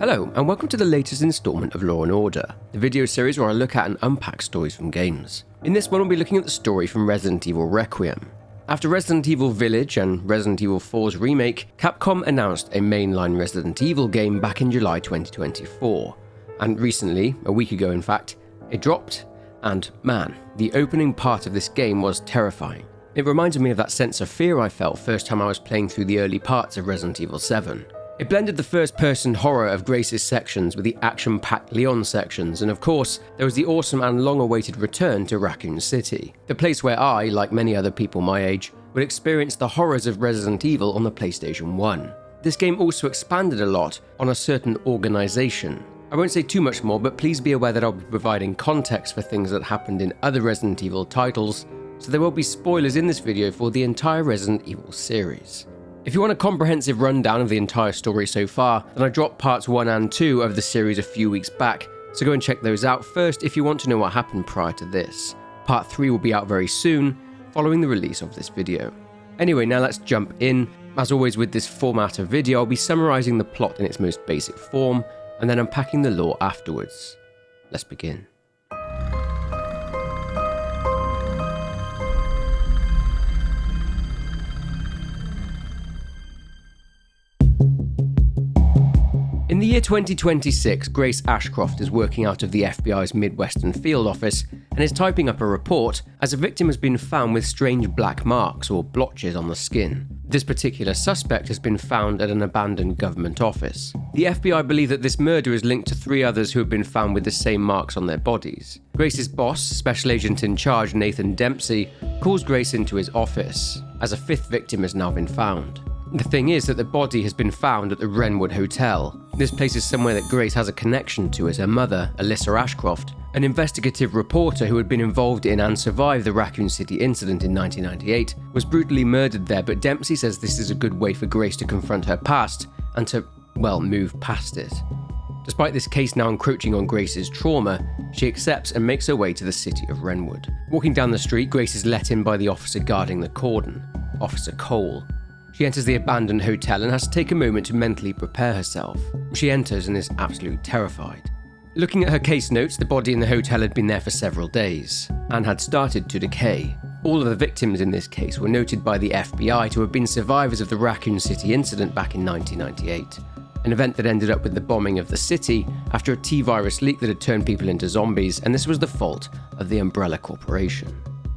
Hello, and welcome to the latest installment of Law & Order, the video series where I look at and unpack stories from games. In this one, we'll be looking at the story from Resident Evil Requiem. After Resident Evil Village and Resident Evil 4's remake, Capcom announced a mainline Resident Evil game back in July 2024. And recently, a week ago in fact, it dropped, and man, the opening part of this game was terrifying. It reminded me of that sense of fear I felt first time I was playing through the early parts of Resident Evil 7. It blended the first-person horror of Grace's sections with the action-packed Leon sections, and of course, there was the awesome and long-awaited return to Raccoon City, the place where I, like many other people my age, would experience the horrors of Resident Evil on the PlayStation 1. This game also expanded a lot on a certain organization. I won't say too much more, but please be aware that I'll be providing context for things that happened in other Resident Evil titles, so there will be spoilers in this video for the entire Resident Evil series. If you want a comprehensive rundown of the entire story so far, then I dropped parts 1 and 2 of the series a few weeks back, so go and check those out first if you want to know what happened prior to this. Part 3 will be out very soon, following the release of this video. Anyway, now let's jump in. As always with this format of video, I'll be summarising the plot in its most basic form, and then unpacking the lore afterwards. Let's begin. In the year 2026, Grace Ashcroft is working out of the FBI's Midwestern field office and is typing up a report as a victim has been found with strange black marks or blotches on the skin. This particular suspect has been found at an abandoned government office. The FBI believe that this murder is linked to 3 others who have been found with the same marks on their bodies. Grace's boss, Special Agent in Charge Nathan Dempsey, calls Grace into his office, as a 5th victim has now been found. The thing is that the body has been found at the Wrenwood Hotel. This place is somewhere that Grace has a connection to, as her mother, Alyssa Ashcroft, an investigative reporter who had been involved in and survived the Raccoon City incident in 1998, was brutally murdered there, but Dempsey says this is a good way for Grace to confront her past and to, well, move past it. Despite this case now encroaching on Grace's trauma, she accepts and makes her way to the city of Wrenwood. Walking down the street, Grace is let in by the officer guarding the cordon, Officer Cole. She enters the abandoned hotel and has to take a moment to mentally prepare herself. She enters and is absolutely terrified. Looking at her case notes, the body in the hotel had been there for several days and had started to decay. All of the victims in this case were noted by the FBI to have been survivors of the Raccoon City incident back in 1998, an event that ended up with the bombing of the city after a T-virus leak that had turned people into zombies, and this was the fault of the Umbrella Corporation.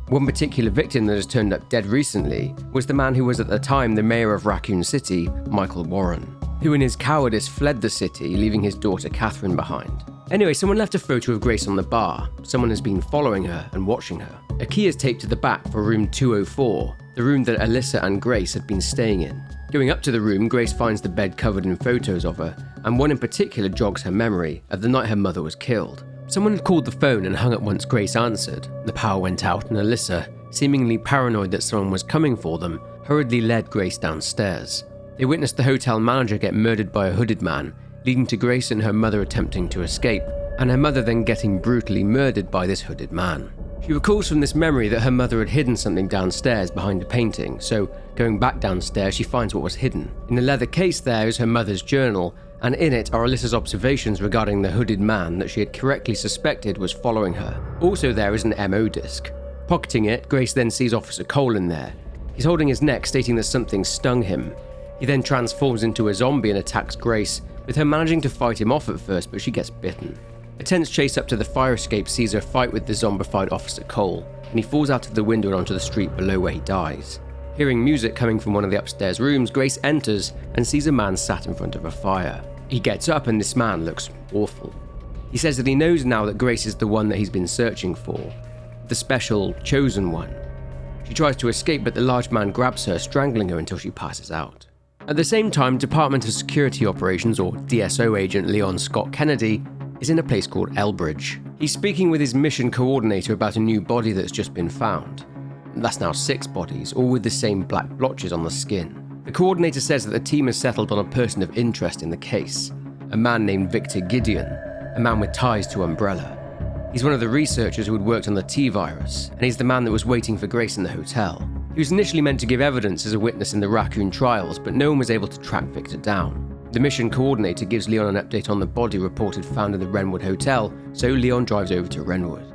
One particular victim that has turned up dead recently was the man who was at the time the mayor of Raccoon City, Michael Warren, who in his cowardice fled the city, leaving his daughter Catherine behind. Anyway, someone left a photo of Grace on the bar. Someone has been following her and watching her. A key is taped to the back for room 204, the room that Alyssa and Grace had been staying in. Going up to the room, Grace finds the bed covered in photos of her, and one in particular jogs her memory of the night her mother was killed. Someone had called the phone and hung up once Grace answered. The power went out and Alyssa, seemingly paranoid that someone was coming for them, hurriedly led Grace downstairs. They witnessed the hotel manager get murdered by a hooded man, leading to Grace and her mother attempting to escape, and her mother then getting brutally murdered by this hooded man. She recalls from this memory that her mother had hidden something downstairs behind a painting, so going back downstairs she finds what was hidden. In the leather case there is her mother's journal, and in it are Alyssa's observations regarding the hooded man that she had correctly suspected was following her. Also there is an MO disc. Pocketing it, Grace then sees Officer Cole in there. He's holding his neck, stating that something stung him. He then transforms into a zombie and attacks Grace, with her managing to fight him off at first, but she gets bitten. A tense chase up to the fire escape sees her fight with the zombified Officer Cole, and he falls out of the window and onto the street below where he dies. Hearing music coming from one of the upstairs rooms, Grace enters and sees a man sat in front of a fire. He gets up and this man looks awful. He says that he knows now that Grace is the one that he's been searching for, the special, chosen one. She tries to escape, but the large man grabs her, strangling her until she passes out. At the same time, Department of Security Operations, or DSO agent Leon Scott Kennedy, is in a place called Elbridge. He's speaking with his mission coordinator about a new body that's just been found. That's now 6 bodies, all with the same black blotches on the skin. The coordinator says that the team has settled on a person of interest in the case, a man named Victor Gideon, a man with ties to Umbrella. He's one of the researchers who had worked on the T-virus, and he's the man that was waiting for Grace in the hotel. He was initially meant to give evidence as a witness in the Raccoon trials, but no one was able to track Victor down. The mission coordinator gives Leon an update on the body reported found in the Wrenwood Hotel, so Leon drives over to Wrenwood.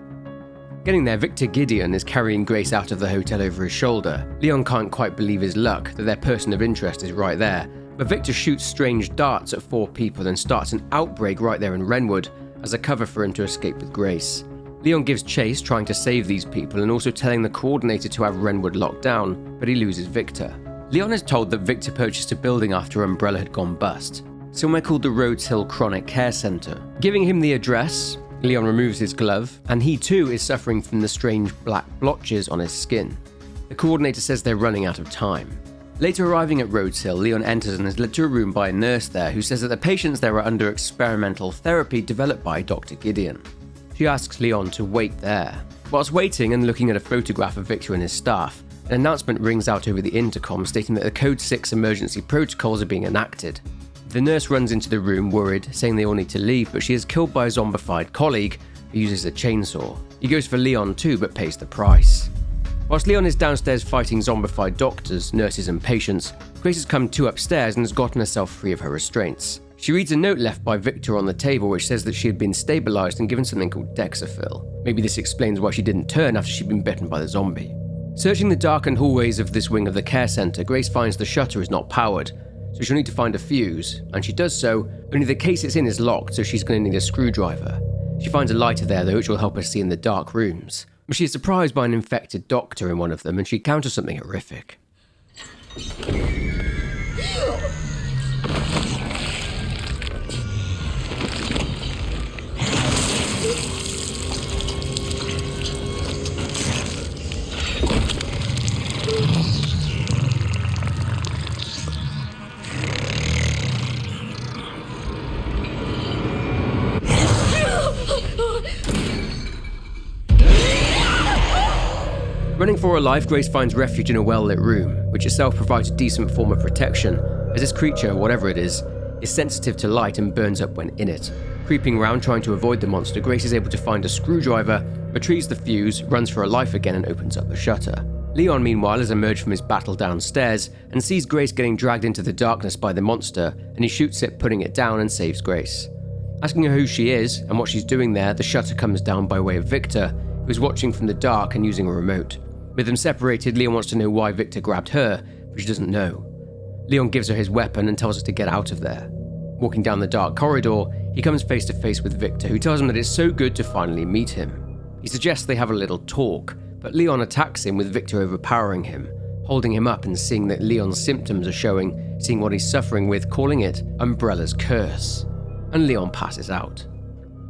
Getting there, Victor Gideon is carrying Grace out of the hotel over his shoulder. Leon can't quite believe his luck that their person of interest is right there, but Victor shoots strange darts at 4 people and starts an outbreak right there in Wrenwood as a cover for him to escape with Grace. Leon gives chase, trying to save these people and also telling the coordinator to have Wrenwood locked down, but he loses Victor. Leon is told that Victor purchased a building after Umbrella had gone bust, somewhere called the Rhodes Hill Chronic Care Centre. Giving him the address, Leon removes his glove, and he too is suffering from the strange black blotches on his skin. The coordinator says they're running out of time. Later arriving at Rhodes Hill, Leon enters and is led to a room by a nurse there who says that the patients there are under experimental therapy developed by Dr. Gideon. She asks Leon to wait there. Whilst waiting and looking at a photograph of Victor and his staff, an announcement rings out over the intercom stating that the Code 6 emergency protocols are being enacted. The nurse runs into the room worried, saying they all need to leave, but she is killed by a zombified colleague who uses a chainsaw. He goes for Leon too, but pays the price. Whilst Leon is downstairs fighting zombified doctors, nurses and patients, Grace has come upstairs and has gotten herself free of her restraints. She reads a note left by Victor on the table which says that she had been stabilised and given something called Dexafil. Maybe this explains why she didn't turn after she'd been bitten by the zombie. Searching the darkened hallways of this wing of the care centre, Grace finds the shutter is not powered, so she'll need to find a fuse, and she does so, only the case it's in is locked, so she's going to need a screwdriver. She finds a lighter there though, which will help her see in the dark rooms. But she is surprised by an infected doctor in one of them, and she encounters something horrific. Running for her life, Grace finds refuge in a well-lit room, which itself provides a decent form of protection, as this creature, whatever it is sensitive to light and burns up when in it. Creeping around trying to avoid the monster, Grace is able to find a screwdriver, retrieves the fuse, runs for her life again and opens up the shutter. Leon, meanwhile, has emerged from his battle downstairs and sees Grace getting dragged into the darkness by the monster, and he shoots it, putting it down, and saves Grace. Asking her who she is and what she's doing there, the shutter comes down by way of Victor, who is watching from the dark and using a remote. With them separated, Leon wants to know why Victor grabbed her, but she doesn't know. Leon gives her his weapon and tells her to get out of there. Walking down the dark corridor, he comes face to face with Victor, who tells him that it's so good to finally meet him. He suggests they have a little talk, but Leon attacks him with Victor overpowering him, holding him up and seeing that Leon's symptoms are showing, seeing what he's suffering with, calling it Umbrella's curse. And Leon passes out.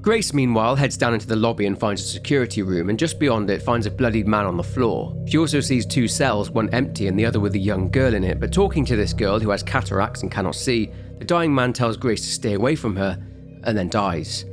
Grace, meanwhile, heads down into the lobby and finds a security room, and just beyond it finds a bloodied man on the floor. She also sees 2 cells, one empty and the other with a young girl in it, but talking to this girl who has cataracts and cannot see, the dying man tells Grace to stay away from her, and then dies.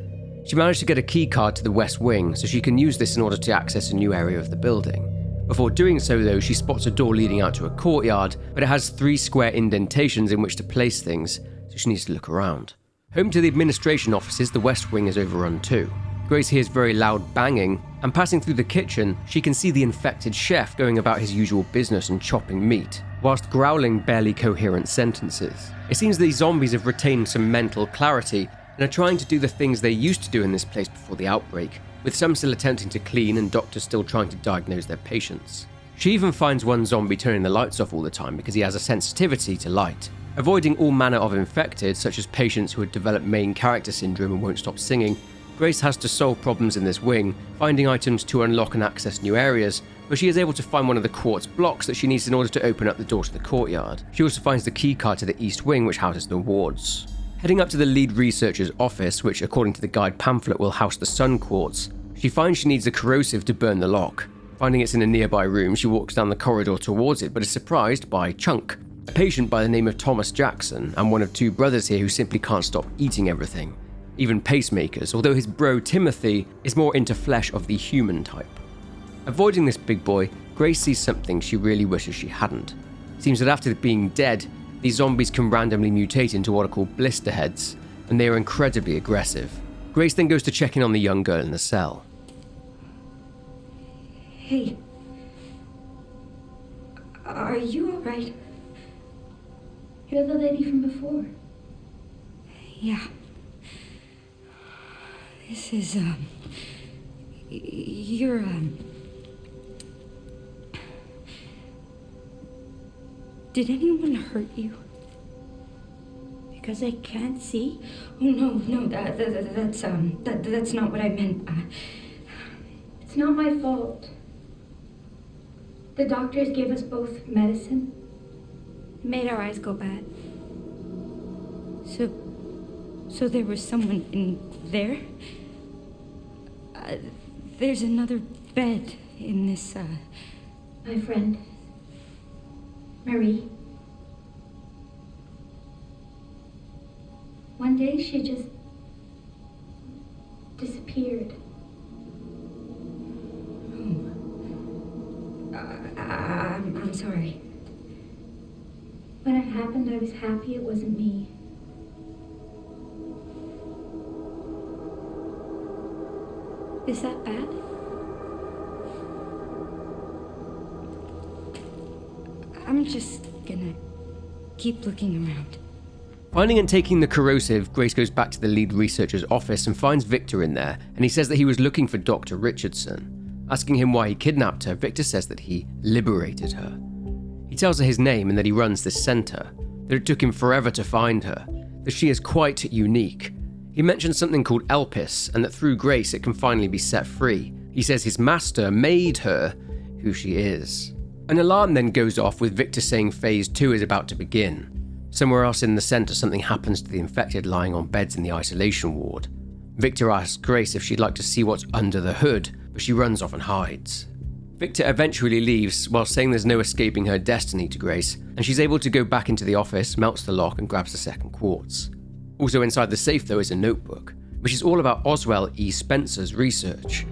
She managed to get a key card to the west wing, so she can use this in order to access a new area of the building. Before doing so though, she spots a door leading out to a courtyard, but it has 3 square indentations in which to place things, so she needs to look around. Home to the administration offices, the west wing is overrun too. Grace hears very loud banging, and passing through the kitchen, she can see the infected chef going about his usual business and chopping meat, whilst growling barely coherent sentences. It seems these zombies have retained some mental clarity and are trying to do the things they used to do in this place before the outbreak, with some still attempting to clean and doctors still trying to diagnose their patients. She even finds one zombie turning the lights off all the time because he has a sensitivity to light. Avoiding all manner of infected, such as patients who had developed main character syndrome and won't stop singing, Grace has to solve problems in this wing, finding items to unlock and access new areas, but she is able to find one of the quartz blocks that she needs in order to open up the door to the courtyard. She also finds the keycard to the east wing, which houses the wards. Heading up to the lead researcher's office, which according to the guide pamphlet will house the sun quartz, she finds she needs a corrosive to burn the lock. Finding it's in a nearby room, she walks down the corridor towards it, but is surprised by Chunk, a patient by the name of Thomas Jackson, and one of 2 brothers here who simply can't stop eating everything. Even pacemakers, although his bro Timothy is more into flesh of the human type. Avoiding this big boy, Grace sees something she really wishes she hadn't. It seems that after being dead, these zombies can randomly mutate into what are called blister heads, and they are incredibly aggressive. Grace then goes to check in on the young girl in the cell. Hey. Are you alright? You're the lady from before. Yeah. This is, you're, did anyone hurt you? Because I can't see? Oh, no, that's not what I meant. It's not my fault. The doctors gave us both medicine. It made our eyes go bad. So there was someone in there? There's another bed in this, My friend, Marie. One day she just disappeared. I'm sorry. When it happened, I was happy it wasn't me. Is that bad? I'm just gonna keep looking around. Finding and taking the corrosive, Grace goes back to the lead researcher's office and finds Victor in there, and he says that he was looking for Dr. Richardson. Asking him why he kidnapped her, Victor says that he liberated her. He tells her his name and that he runs this center, that it took him forever to find her, that she is quite unique. He mentions something called Elpis, and that through Grace it can finally be set free. He says his master made her who she is. An alarm then goes off with Victor saying Phase 2 is about to begin. Somewhere else in the center, something happens to the infected lying on beds in the isolation ward. Victor asks Grace if she'd like to see what's under the hood, but she runs off and hides. Victor eventually leaves while saying there's no escaping her destiny to Grace, and she's able to go back into the office, melts the lock, and grabs the second quartz. Also inside the safe, though, is a notebook, which is all about Oswell E. Spencer's research.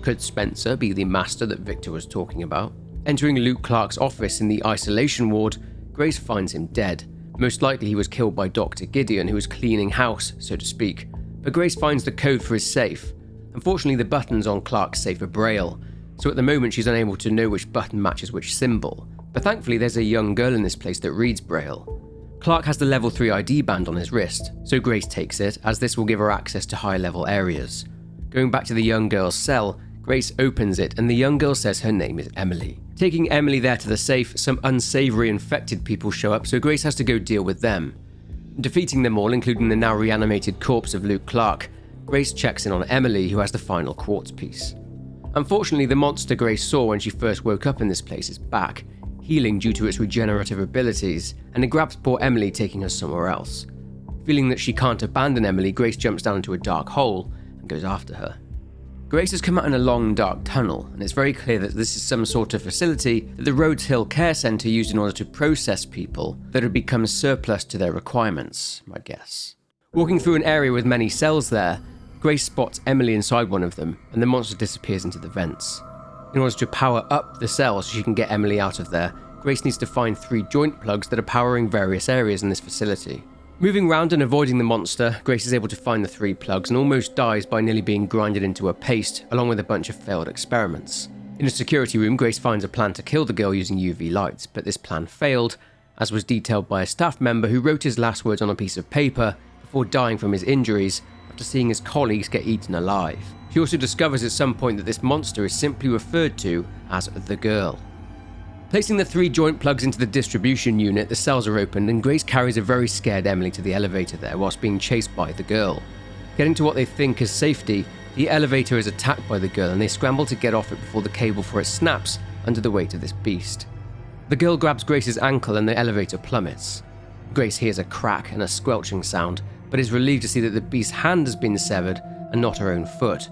Could Spencer be the master that Victor was talking about? Entering Luke Clark's office in the isolation ward, Grace finds him dead. Most likely he was killed by Dr. Gideon, who was cleaning house, so to speak. But Grace finds the code for his safe. Unfortunately, the buttons on Clark's safe are braille, so at the moment she's unable to know which button matches which symbol. But thankfully there's a young girl in this place that reads braille. Clark has the level 3 ID band on his wrist, so Grace takes it, as this will give her access to high level areas. Going back to the young girl's cell, Grace opens it and the young girl says her name is Emily. Taking Emily there to the safe, some unsavory infected people show up, so Grace has to go deal with them. Defeating them all, including the now reanimated corpse of Luke Clark, Grace checks in on Emily, who has the final quartz piece. Unfortunately, the monster Grace saw when she first woke up in this place is back, healing due to its regenerative abilities, and it grabs poor Emily, taking her somewhere else. Feeling that she can't abandon Emily, Grace jumps down into a dark hole and goes after her. Grace has come out in a long, dark tunnel, and it's very clear that this is some sort of facility that the Rhodes Hill Care Centre used in order to process people that had become surplus to their requirements, I guess. Walking through an area with many cells there, Grace spots Emily inside one of them, and the monster disappears into the vents. In order to power up the cell so she can get Emily out of there, Grace needs to find 3 joint plugs that are powering various areas in this facility. Moving round and avoiding the monster, Grace is able to find the 3 plugs and almost dies by nearly being grinded into a paste, along with a bunch of failed experiments. In a security room, Grace finds a plan to kill the girl using UV lights, but this plan failed, as was detailed by a staff member who wrote his last words on a piece of paper before dying from his injuries after seeing his colleagues get eaten alive. She also discovers at some point that this monster is simply referred to as the girl. Placing the 3 joint plugs into the distribution unit, the cells are opened and Grace carries a very scared Emily to the elevator there whilst being chased by the girl. Getting to what they think is safety, the elevator is attacked by the girl and they scramble to get off it before the cable for it snaps under the weight of this beast. The girl grabs Grace's ankle and the elevator plummets. Grace hears a crack and a squelching sound, but is relieved to see that the beast's hand has been severed and not her own foot.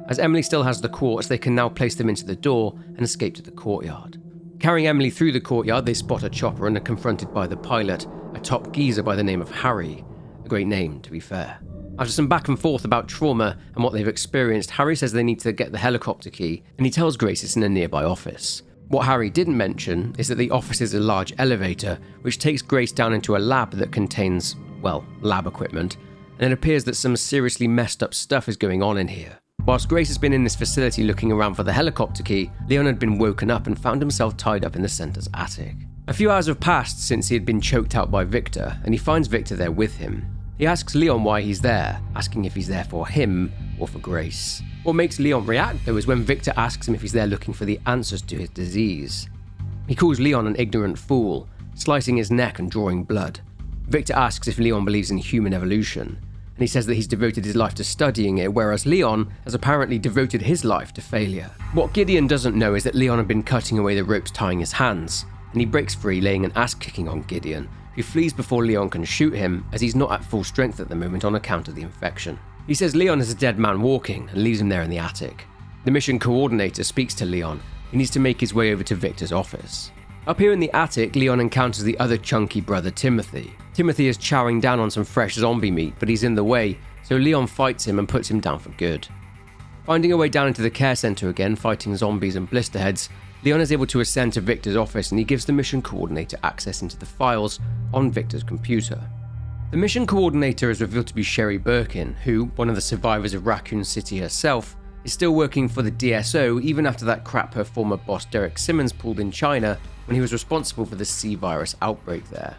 As Emily still has the quartz, they can now place them into the door and escape to the courtyard. Carrying Emily through the courtyard, they spot a chopper and are confronted by the pilot, a top geezer by the name of Harry. A great name, to be fair. After some back and forth about trauma and what they've experienced, Harry says they need to get the helicopter key, and he tells Grace it's in a nearby office. What Harry didn't mention is that the office is a large elevator, which takes Grace down into a lab that contains, well, lab equipment, and it appears that some seriously messed up stuff is going on in here. Whilst Grace has been in this facility looking around for the helicopter key, Leon had been woken up and found himself tied up in the centre's attic. A few hours have passed since he had been choked out by Victor, and he finds Victor there with him. He asks Leon why he's there, asking if he's there for him or for Grace. What makes Leon react though is when Victor asks him if he's there looking for the answers to his disease. He calls Leon an ignorant fool, slicing his neck and drawing blood. Victor asks if Leon believes in human evolution, and he says that he's devoted his life to studying it, whereas Leon has apparently devoted his life to failure. What Gideon doesn't know is that Leon had been cutting away the ropes tying his hands, and he breaks free, laying an ass-kicking on Gideon, who flees before Leon can shoot him, as he's not at full strength at the moment on account of the infection. He says Leon is a dead man walking, and leaves him there in the attic. The mission coordinator speaks to Leon. He needs to make his way over to Victor's office. Up here in the attic, Leon encounters the other chunky brother, Timothy. Timothy is chowing down on some fresh zombie meat, but he's in the way, so Leon fights him and puts him down for good. Finding a way down into the care center again, fighting zombies and blisterheads, Leon is able to ascend to Victor's office, and he gives the mission coordinator access into the files on Victor's computer. The mission coordinator is revealed to be Sherry Birkin, who, one of the survivors of Raccoon City herself, is still working for the DSO even after that crap her former boss Derek Simmons pulled in China when he was responsible for the C virus outbreak there.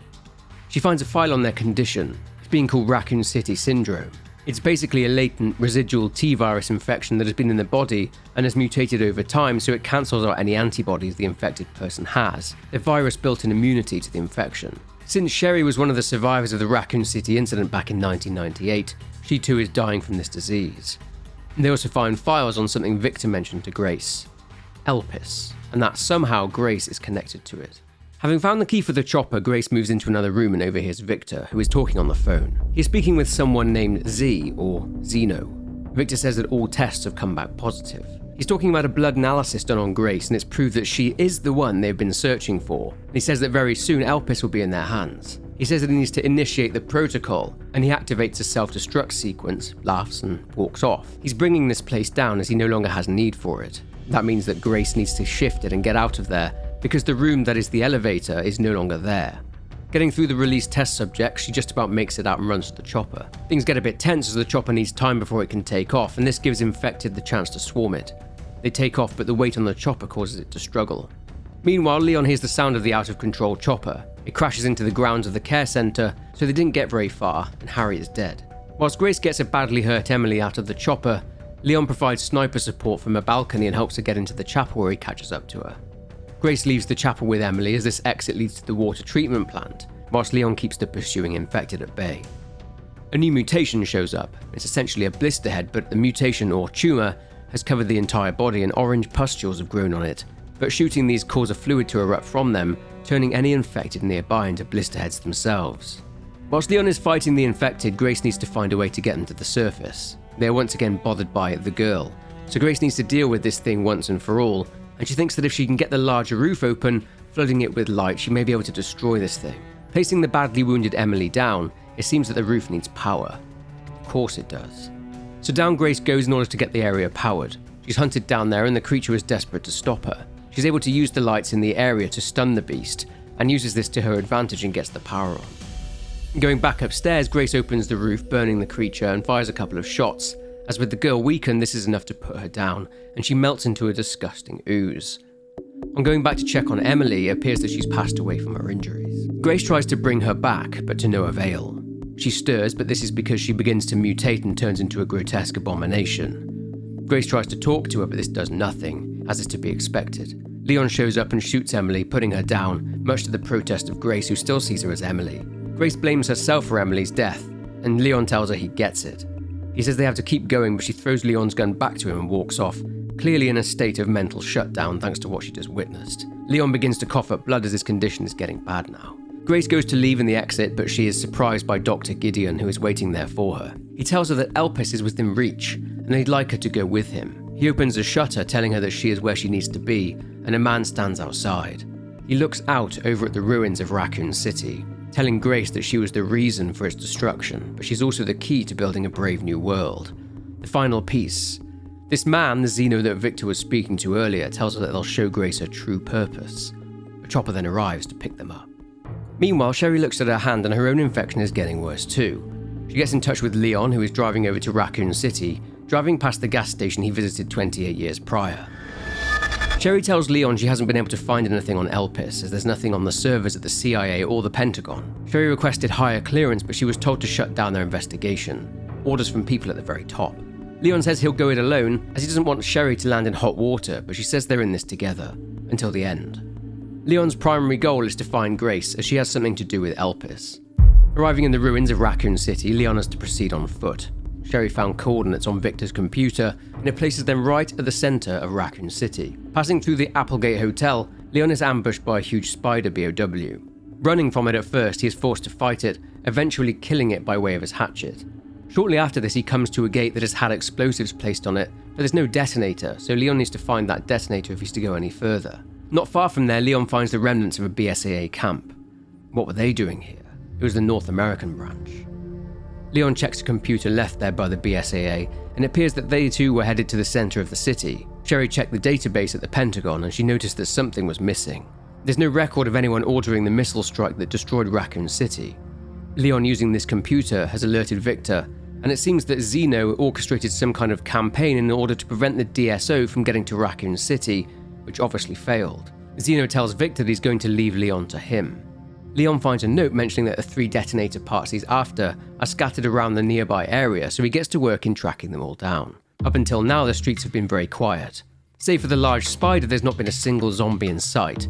She finds a file on their condition. It's being called Raccoon City Syndrome. It's basically a latent residual T virus infection that has been in the body and has mutated over time, so it cancels out any antibodies the infected person has. The virus built an immunity to the infection. Since Sherry was one of the survivors of the Raccoon City incident back in 1998, she too is dying from this disease. And they also find files on something Victor mentioned to Grace, Elpis, and that somehow Grace is connected to it. Having found the key for the chopper, Grace moves into another room and overhears Victor, who is talking on the phone. He's speaking with someone named Z, or Zeno. Victor says that all tests have come back positive. He's talking about a blood analysis done on Grace, and it's proved that she is the one they've been searching for. And he says that very soon Elpis will be in their hands. He says that he needs to initiate the protocol, and he activates a self-destruct sequence, laughs, and walks off. He's bringing this place down as he no longer has need for it. That means that Grace needs to shift it and get out of there, because the room that is the elevator is no longer there. Getting through the released test subject, she just about makes it out and runs to the chopper. Things get a bit tense as the chopper needs time before it can take off, and this gives infected the chance to swarm it. They take off, but the weight on the chopper causes it to struggle. Meanwhile, Leon hears the sound of the out-of-control chopper. It crashes into the grounds of the care center, so they didn't get very far, and Harry is dead. Whilst Grace gets a badly hurt Emily out of the chopper, Leon provides sniper support from a balcony and helps her get into the chapel where he catches up to her. Grace leaves the chapel with Emily as this exit leads to the water treatment plant, whilst Leon keeps the pursuing infected at bay. A new mutation shows up. It's essentially a blister head, but the mutation, or tumour, has covered the entire body and orange pustules have grown on it, but shooting these cause a fluid to erupt from them, turning any infected nearby into blister heads themselves. Whilst Leon is fighting the infected, Grace needs to find a way to get them to the surface. They are once again bothered by the girl, so Grace needs to deal with this thing once and for all, and she thinks that if she can get the larger roof open, flooding it with light, she may be able to destroy this thing. Placing the badly wounded Emily down, it seems that the roof needs power. Of course it does. So down Grace goes in order to get the area powered. She's hunted down there and the creature is desperate to stop her. She's able to use the lights in the area to stun the beast, and uses this to her advantage and gets the power on. Going back upstairs, Grace opens the roof, burning the creature, and fires a couple of shots. As with the girl weakened, this is enough to put her down, and she melts into a disgusting ooze. On going back to check on Emily, it appears that she's passed away from her injuries. Grace tries to bring her back, but to no avail. She stirs, but this is because she begins to mutate and turns into a grotesque abomination. Grace tries to talk to her, but this does nothing, as is to be expected. Leon shows up and shoots Emily, putting her down, much to the protest of Grace, who still sees her as Emily. Grace blames herself for Emily's death, and Leon tells her he gets it. He says they have to keep going, but she throws Leon's gun back to him and walks off, clearly in a state of mental shutdown thanks to what she just witnessed. Leon begins to cough up blood as his condition is getting bad now. Grace goes to leave in the exit, but she is surprised by Dr. Gideon, who is waiting there for her. He tells her that Elpis is within reach, and he'd like her to go with him. He opens a shutter, telling her that she is where she needs to be, and a man stands outside. He looks out over at the ruins of Raccoon City, telling Grace that she was the reason for its destruction, but she's also the key to building a brave new world. The final piece. This man, the Zeno that Victor was speaking to earlier, tells her that they'll show Grace her true purpose. A chopper then arrives to pick them up. Meanwhile, Sherry looks at her hand and her own infection is getting worse too. She gets in touch with Leon, who is driving over to Raccoon City, driving past the gas station he visited 28 years prior. Sherry tells Leon she hasn't been able to find anything on Elpis, as there's nothing on the servers at the CIA or the Pentagon. Sherry requested higher clearance, but she was told to shut down their investigation. Orders from people at the very top. Leon says he'll go it alone, as he doesn't want Sherry to land in hot water, but she says they're in this together, until the end. Leon's primary goal is to find Grace, as she has something to do with Elpis. Arriving in the ruins of Raccoon City, Leon has to proceed on foot. Sherry found coordinates on Victor's computer, and it places them right at the center of Raccoon City. Passing through the Applegate Hotel, Leon is ambushed by a huge spider BOW. Running from it at first, he is forced to fight it, eventually killing it by way of his hatchet. Shortly after this, he comes to a gate that has had explosives placed on it, but there's no detonator, so Leon needs to find that detonator if he's to go any further. Not far from there, Leon finds the remnants of a BSAA camp. What were they doing here? It was the North American branch. Leon checks a computer left there by the BSAA, and it appears that they too were headed to the center of the city. Sherry checked the database at the Pentagon, and she noticed that something was missing. There's no record of anyone ordering the missile strike that destroyed Raccoon City. Leon, using this computer, has alerted Victor, and it seems that Zeno orchestrated some kind of campaign in order to prevent the DSO from getting to Raccoon City, which obviously failed. Zeno tells Victor that he's going to leave Leon to him. Leon finds a note mentioning that the 3 detonator parts he's after are scattered around the nearby area, so he gets to work in tracking them all down. Up until now, the streets have been very quiet. Save for the large spider, there's not been a single zombie in sight.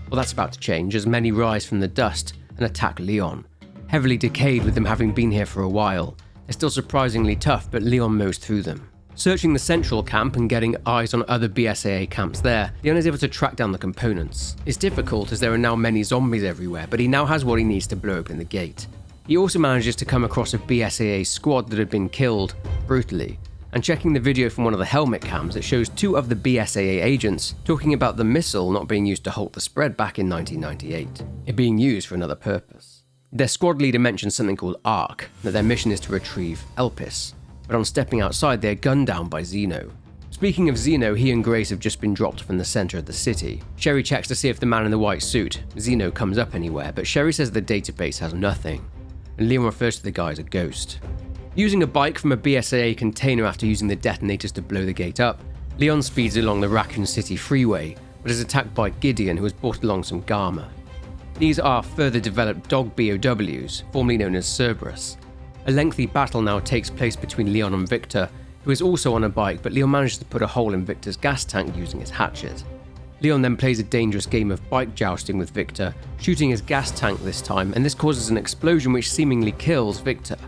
Well, that's about to change as many rise from the dust and attack Leon. Heavily decayed with them having been here for a while, they're still surprisingly tough, but Leon mows through them. Searching the central camp and getting eyes on other BSAA camps there, Leon is able to track down the components. It's difficult as there are now many zombies everywhere, but he now has what he needs to blow open the gate. He also manages to come across a BSAA squad that had been killed brutally, and checking the video from one of the helmet cams, it shows 2 of the BSAA agents talking about the missile not being used to halt the spread back in 1998, it being used for another purpose. Their squad leader mentions something called ARC, that their mission is to retrieve Elpis, but on stepping outside, they are gunned down by Zeno. Speaking of Zeno, he and Grace have just been dropped from the center of the city. Sherry checks to see if the man in the white suit, Zeno, comes up anywhere, but Sherry says the database has nothing, and Leon refers to the guy as a ghost. Using a bike from a BSAA container after using the detonators to blow the gate up, Leon speeds along the Raccoon City freeway, but is attacked by Gideon, who has brought along some Garma. These are further developed dog BOWs, formerly known as Cerberus. A lengthy battle now takes place between Leon and Victor, who is also on a bike, but Leon manages to put a hole in Victor's gas tank using his hatchet. Leon then plays a dangerous game of bike jousting with Victor, shooting his gas tank this time, and this causes an explosion which seemingly kills Victor.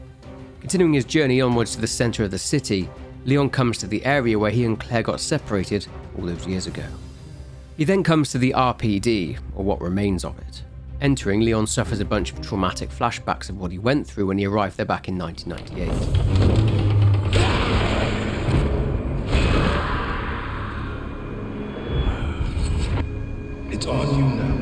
Continuing his journey onwards to the center of the city, Leon comes to the area where he and Claire got separated all those years ago. He then comes to the RPD, or what remains of it. Entering, Leon suffers a bunch of traumatic flashbacks of what he went through when he arrived there back in 1998. It's on you now.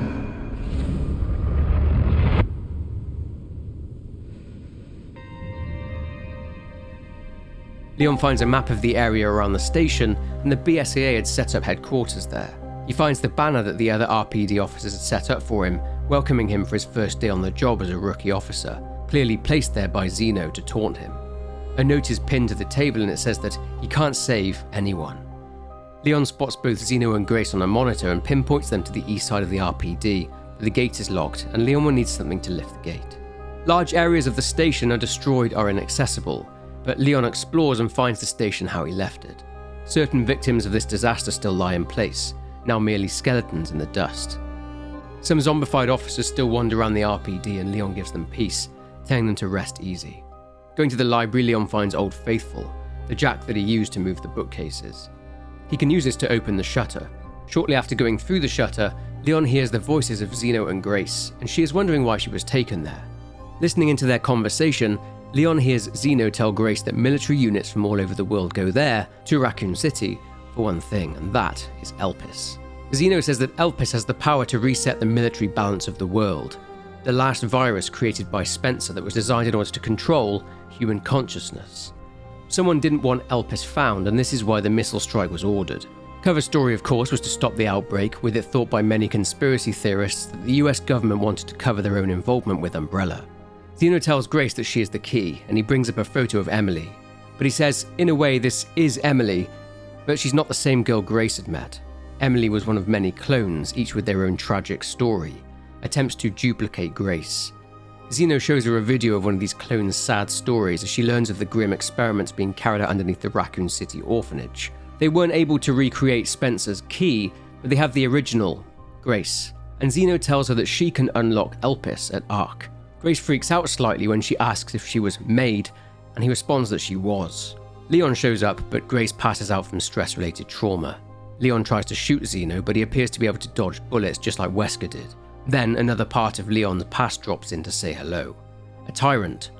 Leon finds a map of the area around the station, and the BSAA had set up headquarters there. He finds the banner that the other RPD officers had set up for him, welcoming him for his first day on the job as a rookie officer, clearly placed there by Zeno to taunt him. A note is pinned to the table and it says that he can't save anyone. Leon spots both Zeno and Grace on a monitor and pinpoints them to the east side of the RPD, but the gate is locked and Leon will need something to lift the gate. Large areas of the station are destroyed or inaccessible, but Leon explores and finds the station how he left it. Certain victims of this disaster still lie in place, now merely skeletons in the dust. Some zombified officers still wander around the RPD and Leon gives them peace, telling them to rest easy. Going to the library, Leon finds Old Faithful, the jack that he used to move the bookcases. He can use this to open the shutter. Shortly after going through the shutter, Leon hears the voices of Zeno and Grace, and she is wondering why she was taken there. Listening into their conversation, Leon hears Zeno tell Grace that military units from all over the world go there, to Raccoon City, for one thing, and that is Elpis. Zeno says that Elpis has the power to reset the military balance of the world, the last virus created by Spencer that was designed in order to control human consciousness. Someone didn't want Elpis found, and this is why the missile strike was ordered. Cover story, of course, was to stop the outbreak, with it thought by many conspiracy theorists that the US government wanted to cover their own involvement with Umbrella. Zeno tells Grace that she is the key, and he brings up a photo of Emily. But he says, in a way, this is Emily, but she's not the same girl Grace had met. Emily was one of many clones, each with their own tragic story, attempts to duplicate Grace. Zeno shows her a video of one of these clones' sad stories as she learns of the grim experiments being carried out underneath the Raccoon City orphanage. They weren't able to recreate Spencer's key, but they have the original, Grace, and Zeno tells her that she can unlock Elpis at Ark. Grace freaks out slightly when she asks if she was made, and he responds that she was. Leon shows up, but Grace passes out from stress-related trauma. Leon tries to shoot Zeno, but he appears to be able to dodge bullets just like Wesker did. Then another part of Leon's past drops in to say hello. A tyrant.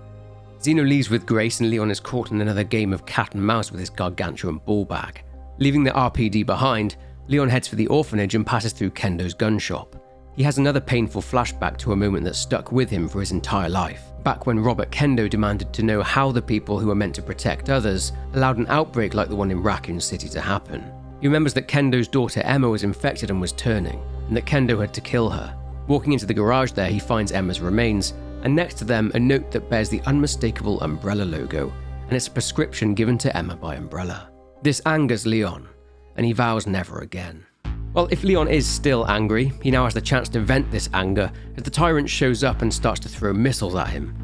Zeno leaves with Grace and Leon is caught in another game of cat and mouse with his gargantuan ball bag. Leaving the RPD behind, Leon heads for the orphanage and passes through Kendo's gun shop. He has another painful flashback to a moment that stuck with him for his entire life, back when Robert Kendo demanded to know how the people who were meant to protect others allowed an outbreak like the one in Raccoon City to happen. He remembers that Kendo's daughter Emma was infected and was turning, and that Kendo had to kill her. Walking into the garage there, he finds Emma's remains, and next to them a note that bears the unmistakable Umbrella logo, and it's a prescription given to Emma by Umbrella. This angers Leon, and he vows never again. Well, if Leon is still angry, he now has the chance to vent this anger as the tyrant shows up and starts to throw missiles at him.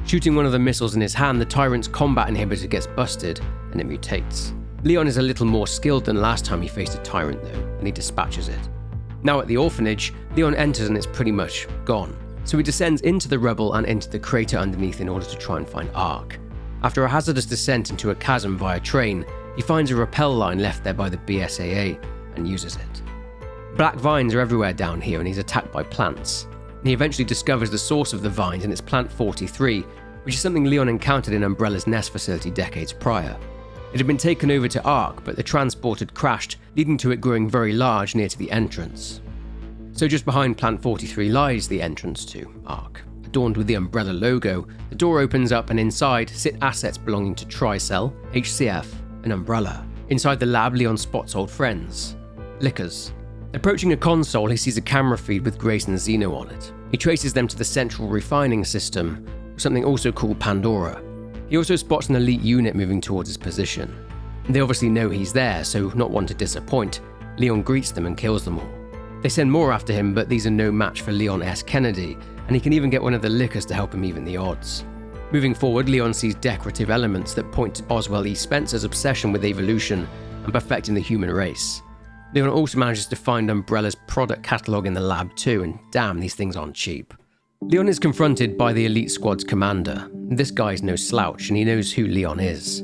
Shooting one of the missiles in his hand, the tyrant's combat inhibitor gets busted, and it mutates. Leon is a little more skilled than last time he faced a tyrant though, and he dispatches it. Now at the orphanage, Leon enters and it's pretty much gone. So he descends into the rubble and into the crater underneath in order to try and find Ark. After a hazardous descent into a chasm via train, he finds a rappel line left there by the BSAA and uses it. Black vines are everywhere down here and he's attacked by plants. He eventually discovers the source of the vines and it's Plant 43, which is something Leon encountered in Umbrella's nest facility decades prior. It had been taken over to Ark, but the transport had crashed, leading to it growing very large near to the entrance. So just behind Plant 43 lies the entrance to Ark. Adorned with the Umbrella logo, the door opens up and inside sit assets belonging to Tricell, HCF, and Umbrella. Inside the lab, Leon spots old friends. Lickers. Approaching a console, he sees a camera feed with Grace and Zeno on it. He traces them to the central refining system, something also called Pandora. He also spots an elite unit moving towards his position. They obviously know he's there, so not one to disappoint, Leon greets them and kills them all. They send more after him, but these are no match for Leon S. Kennedy, and he can even get one of the Lickers to help him even the odds. Moving forward, Leon sees decorative elements that point to Oswell E. Spencer's obsession with evolution and perfecting the human race. Leon also manages to find Umbrella's product catalogue in the lab too, and damn, these things aren't cheap. Leon is confronted by the elite squad's commander. This guy's no slouch, and he knows who Leon is.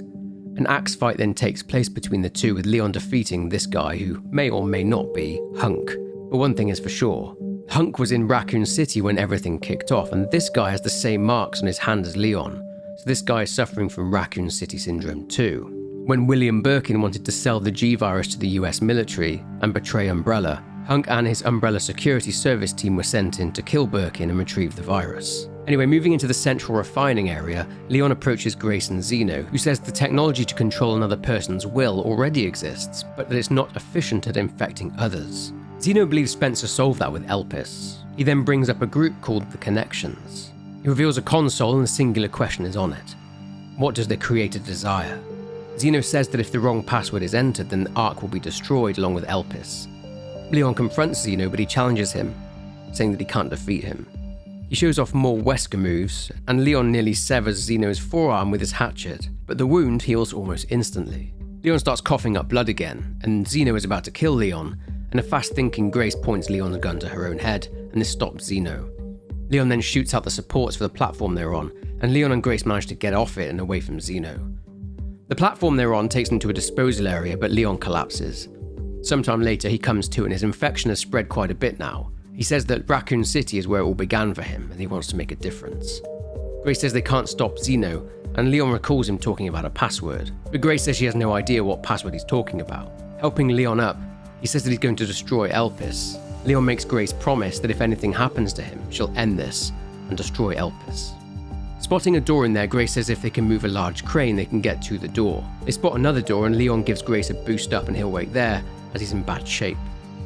An axe fight then takes place between the two, with Leon defeating this guy who may or may not be Hunk. But one thing is for sure, Hunk was in Raccoon City when everything kicked off, and this guy has the same marks on his hand as Leon, so this guy is suffering from Raccoon City syndrome too. When William Birkin wanted to sell the G-Virus to the US military and betray Umbrella, Hunk and his Umbrella security service team were sent in to kill Birkin and retrieve the virus. Anyway, moving into the central refining area, Leon approaches Grace and Zeno, who says the technology to control another person's will already exists, but that it's not efficient at infecting others. Zeno believes Spencer solved that with Elpis. He then brings up a group called the Connections. He reveals a console and a singular question is on it. What does the creator desire? Zeno says that if the wrong password is entered, then the Ark will be destroyed along with Elpis. Leon confronts Zeno, but he challenges him, saying that he can't defeat him. He shows off more Wesker moves, and Leon nearly severs Zeno's forearm with his hatchet, but the wound heals almost instantly. Leon starts coughing up blood again, and Zeno is about to kill Leon, and a fast-thinking Grace points Leon's gun to her own head, and this stops Zeno. Leon then shoots out the supports for the platform they're on, and Leon and Grace manage to get off it and away from Zeno. The platform they're on takes them to a disposal area, but Leon collapses. Sometime later, he comes to and his infection has spread quite a bit now. He says that Raccoon City is where it all began for him, and he wants to make a difference. Grace says they can't stop Zeno, and Leon recalls him talking about a password. But Grace says she has no idea what password he's talking about. Helping Leon up, he says that he's going to destroy Elpis. Leon makes Grace promise that if anything happens to him, she'll end this and destroy Elpis. Spotting a door in there, Grace says if they can move a large crane, they can get to the door. They spot another door, and Leon gives Grace a boost up and he'll wait there, as he's in bad shape.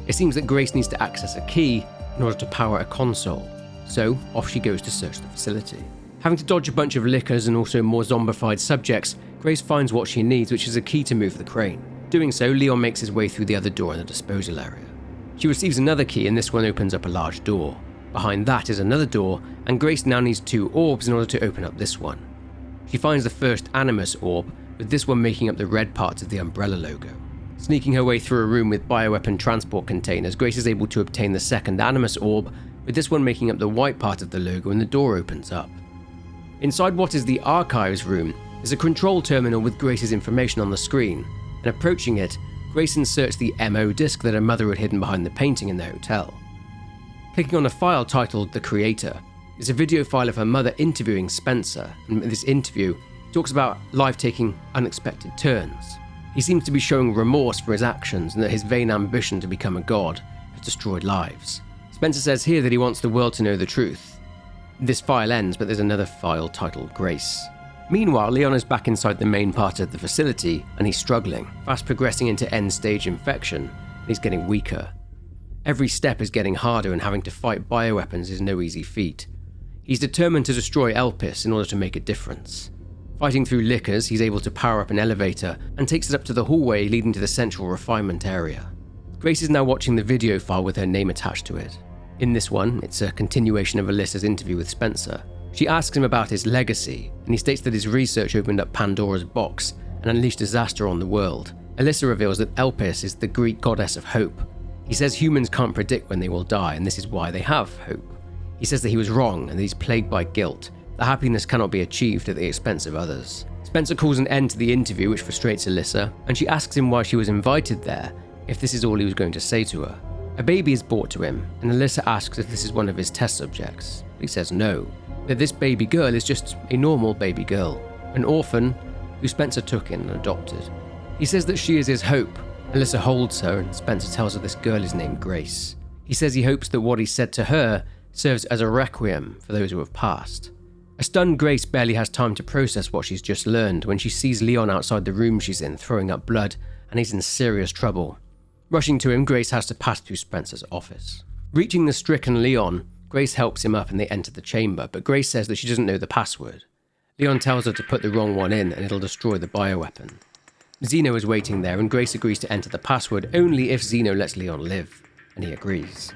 It seems that Grace needs to access a key in order to power a console, so off she goes to search the facility. Having to dodge a bunch of Lickers and also more zombified subjects, Grace finds what she needs, which is a key to move the crane. Doing so, Leon makes his way through the other door in the disposal area. She receives another key, and this one opens up a large door. Behind that is another door, and Grace now needs 2 orbs in order to open up this one. She finds the first Animus orb, with this one making up the red parts of the Umbrella logo. Sneaking her way through a room with bioweapon transport containers, Grace is able to obtain the second Animus orb, with this one making up the white part of the logo, and the door opens up. Inside what is the archives room is a control terminal with Grace's information on the screen, and approaching it, Grace inserts the MO disc that her mother had hidden behind the painting in the hotel. Clicking on a file titled The Creator is a video file of her mother interviewing Spencer, and in this interview talks about life taking unexpected turns. He seems to be showing remorse for his actions and that his vain ambition to become a god has destroyed lives. Spencer says here that he wants the world to know the truth. This file ends, but there's another file titled Grace. Meanwhile, Leon is back inside the main part of the facility and he's struggling, fast progressing into end-stage infection, and he's getting weaker. Every step is getting harder and having to fight bioweapons is no easy feat. He's determined to destroy Elpis in order to make a difference. Fighting through liquors, he's able to power up an elevator and takes it up to the hallway leading to the central refinement area. Grace is now watching the video file with her name attached to it. In this one, it's a continuation of Alyssa's interview with Spencer. She asks him about his legacy, and he states that his research opened up Pandora's box and unleashed disaster on the world. Alyssa reveals that Elpis is the Greek goddess of hope. He says humans can't predict when they will die, and this is why they have hope. He says that he was wrong and that he's plagued by guilt, that happiness cannot be achieved at the expense of others. Spencer calls an end to the interview, which frustrates Alyssa, and she asks him why she was invited there, if this is all he was going to say to her. A baby is brought to him, and Alyssa asks if this is one of his test subjects. He says no, that this baby girl is just a normal baby girl, an orphan who Spencer took in and adopted. He says that she is his hope. Alyssa holds her, and Spencer tells her this girl is named Grace. He says he hopes that what he said to her serves as a requiem for those who have passed. A stunned Grace barely has time to process what she's just learned when she sees Leon outside the room she's in throwing up blood, and he's in serious trouble. Rushing to him, Grace has to pass through Spencer's office. Reaching the stricken Leon, Grace helps him up and they enter the chamber, but Grace says that she doesn't know the password. Leon tells her to put the wrong one in and it'll destroy the bioweapon. Zeno is waiting there and Grace agrees to enter the password only if Zeno lets Leon live, and he agrees.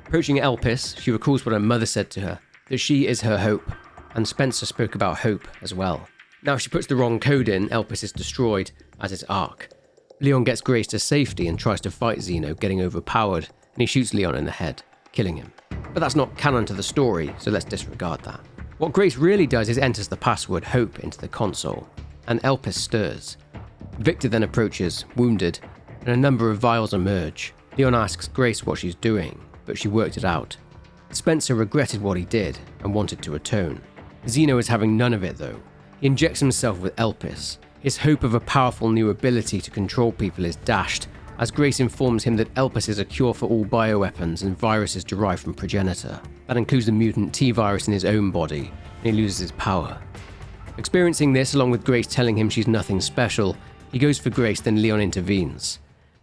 Approaching Elpis, she recalls what her mother said to her, that she is her hope, and Spencer spoke about hope as well. Now if she puts the wrong code in, Elpis is destroyed, as is Ark. Leon gets Grace to safety and tries to fight Zeno, getting overpowered, and he shoots Leon in the head, killing him. But that's not canon to the story, so let's disregard that. What Grace really does is enters the password hope into the console, and Elpis stirs. Victor then approaches, wounded, and a number of vials emerge. Leon asks Grace what she's doing, but she worked it out. Spencer regretted what he did and wanted to atone. Zeno is having none of it though. He injects himself with Elpis. His hope of a powerful new ability to control people is dashed, as Grace informs him that Elpis is a cure for all bioweapons and viruses derived from progenitor. That includes the mutant T-virus in his own body, and he loses his power. Experiencing this, along with Grace telling him she's nothing special, he goes for Grace, then Leon intervenes.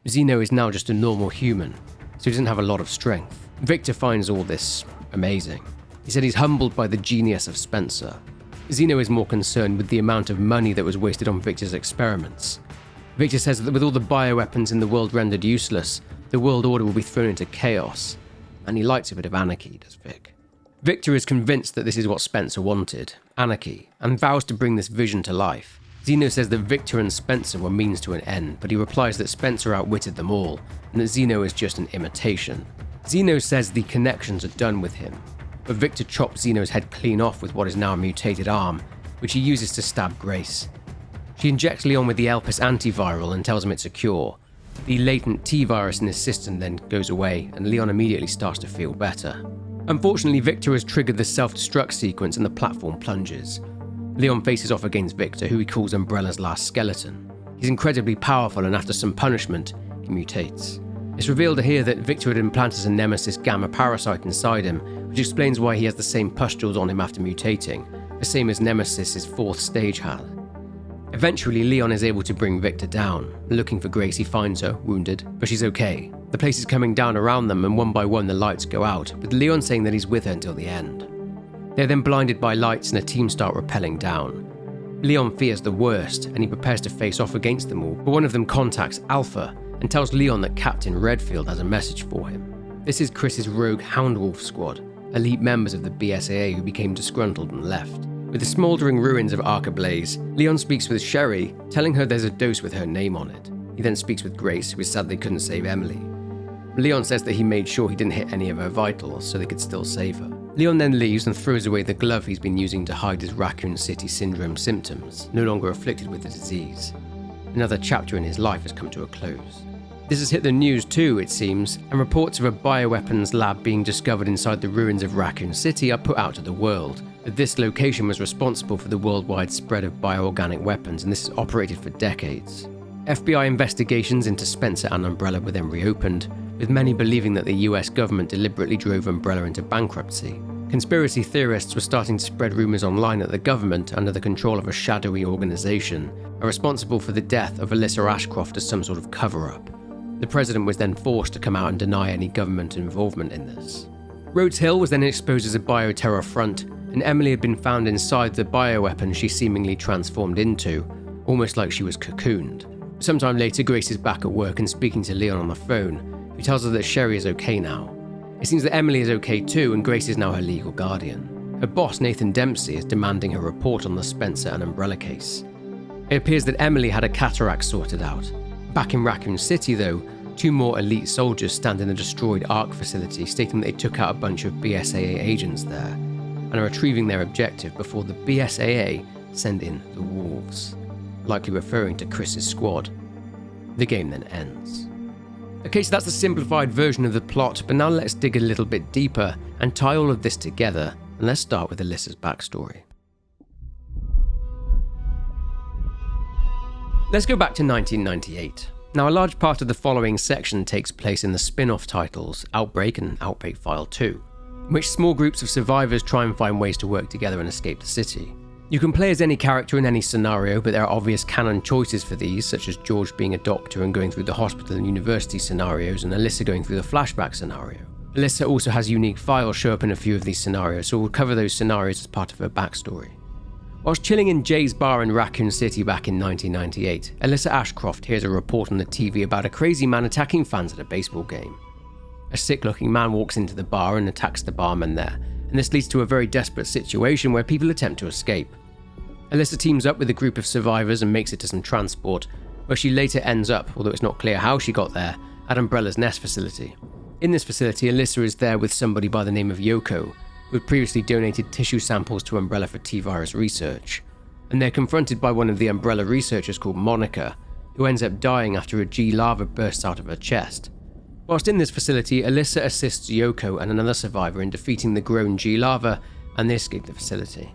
Zeno is now just a normal human, so he doesn't have a lot of strength. Victor finds all this amazing. He said he's humbled by the genius of Spencer. Zeno is more concerned with the amount of money that was wasted on Victor's experiments. Victor says that with all the bioweapons in the world rendered useless, the world order will be thrown into chaos, and he likes a bit of anarchy, does Vic. Victor is convinced that this is what Spencer wanted, anarchy, and vows to bring this vision to life. Zeno says that Victor and Spencer were means to an end, but he replies that Spencer outwitted them all, and that Zeno is just an imitation. Zeno says the connections are done with him, but Victor chops Zeno's head clean off with what is now a mutated arm, which he uses to stab Grace. She injects Leon with the Elpis antiviral and tells him it's a cure. The latent T-virus in his system then goes away, and Leon immediately starts to feel better. Unfortunately, Victor has triggered the self-destruct sequence and the platform plunges. Leon faces off against Victor, who he calls Umbrella's last skeleton. He's incredibly powerful, and after some punishment, he mutates. It's revealed here that Victor had implanted a Nemesis gamma parasite inside him, which explains why he has the same pustules on him after mutating, the same as Nemesis's 4th stage had. Eventually, Leon is able to bring Victor down. Looking for Grace, he finds her, wounded, but she's okay. The place is coming down around them, and one by one the lights go out, with Leon saying that he's with her until the end. They're then blinded by lights and a team start rappelling down. Leon fears the worst, and he prepares to face off against them all, but one of them contacts Alpha and tells Leon that Captain Redfield has a message for him. This is Chris's rogue Houndwolf squad, elite members of the BSAA who became disgruntled and left. With the smouldering ruins of Ark ablaze, Leon speaks with Sherry, telling her there's a dose with her name on it. He then speaks with Grace, who is sad they couldn't save Emily. Leon says that he made sure he didn't hit any of her vitals so they could still save her. Leon then leaves and throws away the glove he's been using to hide his Raccoon City Syndrome symptoms, no longer afflicted with the disease. Another chapter in his life has come to a close. This has hit the news too, it seems, and reports of a bioweapons lab being discovered inside the ruins of Raccoon City are put out to the world. But this location was responsible for the worldwide spread of bioorganic weapons, and this has operated for decades. FBI investigations into Spencer and Umbrella were then reopened, with many believing that the US government deliberately drove Umbrella into bankruptcy. Conspiracy theorists were starting to spread rumours online that the government, under the control of a shadowy organisation, are responsible for the death of Alyssa Ashcroft as some sort of cover-up. The president was then forced to come out and deny any government involvement in this. Rhodes Hill was then exposed as a bioterror front, and Emily had been found inside the bioweapon she seemingly transformed into, almost like she was cocooned. Sometime later, Grace is back at work and speaking to Leon on the phone, who tells her that Sherry is okay now. It seems that Emily is okay too, and Grace is now her legal guardian. Her boss, Nathan Dempsey, is demanding her report on the Spencer and Umbrella case. It appears that Emily had a cataract sorted out. Back in Raccoon City, though, 2 more elite soldiers stand in a destroyed Ark facility, stating that they took out a bunch of BSAA agents there, and are retrieving their objective before the BSAA send in the Wolves, likely referring to Chris's squad. The game then ends. Okay, so that's the simplified version of the plot, but now let's dig a little bit deeper and tie all of this together, and let's start with Alyssa's backstory. Let's go back to 1998. Now, a large part of the following section takes place in the spin-off titles Outbreak and Outbreak File 2, in which small groups of survivors try and find ways to work together and escape the city. You can play as any character in any scenario, but there are obvious canon choices for these, such as George being a doctor and going through the hospital and university scenarios, and Alyssa going through the flashback scenario. Alyssa also has unique files show up in a few of these scenarios, so we'll cover those scenarios as part of her backstory. Whilst chilling in Jay's bar in Raccoon City back in 1998, Alyssa Ashcroft hears a report on the TV about a crazy man attacking fans at a baseball game. A sick-looking man walks into the bar and attacks the barman there, and this leads to a very desperate situation where people attempt to escape. Alyssa teams up with a group of survivors and makes it to some transport, where she later ends up, although it's not clear how she got there, at Umbrella's Nest facility. In this facility, Alyssa is there with somebody by the name of Yoko, who had previously donated tissue samples to Umbrella for T-virus research, and they're confronted by one of the Umbrella researchers called Monica, who ends up dying after a G-lava bursts out of her chest. Whilst in this facility, Alyssa assists Yoko and another survivor in defeating the grown G-lava, and they escape the facility.